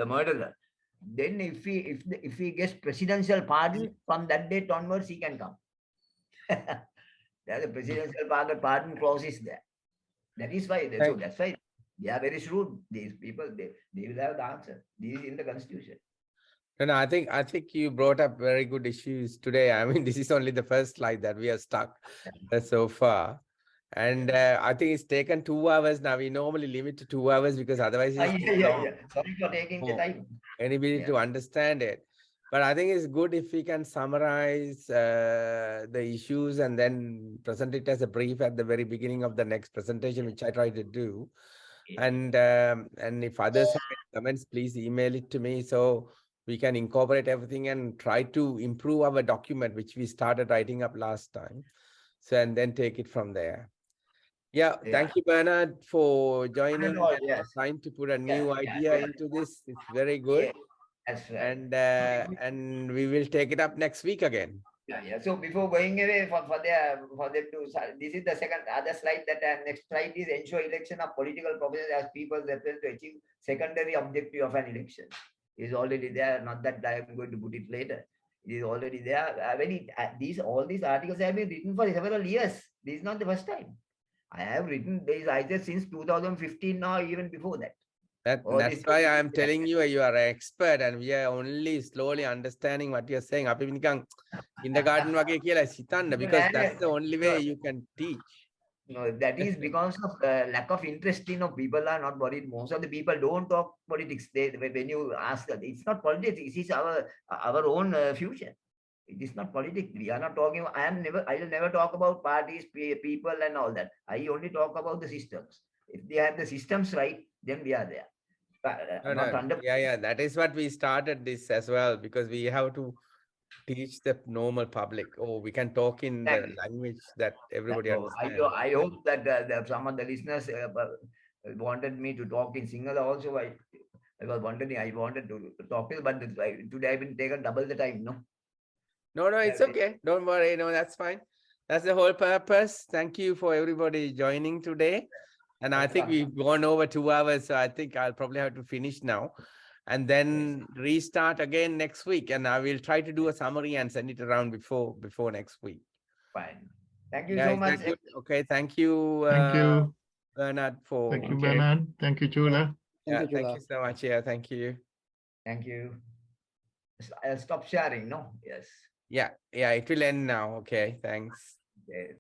murderer, then if he gets presidential pardon, from that date onwards he can come. There's a presidential pardon clause is there. That is why. So that's why they are very shrewd. These people, they will have the answer. This is in the Constitution. No, I think you brought up very good issues today. I mean, this is only the first slide that we are stuck so far. And I think it's taken 2 hours now. We normally limit to 2 hours because otherwise it's too long. Sorry for taking the time. Anybody to understand it. But I think it's good if we can summarize the issues and then present it as a brief at the very beginning of the next presentation, which I try to do. Yeah. And if others have any comments, please email it to me so we can incorporate everything and try to improve our document, which we started writing up last time. So, and then take it from there. Yeah, Yeah. thank you, Bernard, for joining all, and yes. trying to put a Yeah, new yeah, idea yeah. into this. It's very good. Yeah, that's right. And we will take it up next week again. Yeah. So before going away for them to, this is the other slide next slide is ensure election of political purposes as people represent to achieve secondary objective of an election. It is already there. Not that I am going to put it later. It is already there. All these articles have been written for several years. This is not the first time. I have written these either since 2015 or even before that. That's why I am telling you, you are an expert and we are only slowly understanding what you are saying. අපි නිකන් kindergarten වගේ කියලා හිතන්න, because that's the only way you can teach. No, that is because of lack of interest. People are not worried. Most of the people don't talk politics. When you ask that, it's not politics. It is our own future. It is not politics. We are not talking. I will never talk about parties, people, and all that. I only talk about the systems. If they have the systems right, then we are there. Yeah, that is what we started this as well, because we have to teach the normal public. We can talk in the language that everybody understands. I hope that some of the listeners wanted me to talk in Sinhala also. I wanted to talk, but today I've been taken double the time. No, it's okay. Don't worry. No, that's fine. That's the whole purpose. Thank you for everybody joining today. And I think we've gone over 2 hours, so I think I'll probably have to finish now and then restart again next week. And I will try to do a summary and send it around before next week. Fine. Thank you so much. Okay, thank you. Thank you. Bernard, for. Thank you, Bernard. Thank you, Chula. Thank you so much. Yeah, thank you. Thank you. I'll stop sharing, no? Yes. Yeah, it will end now. Okay, thanks. Okay.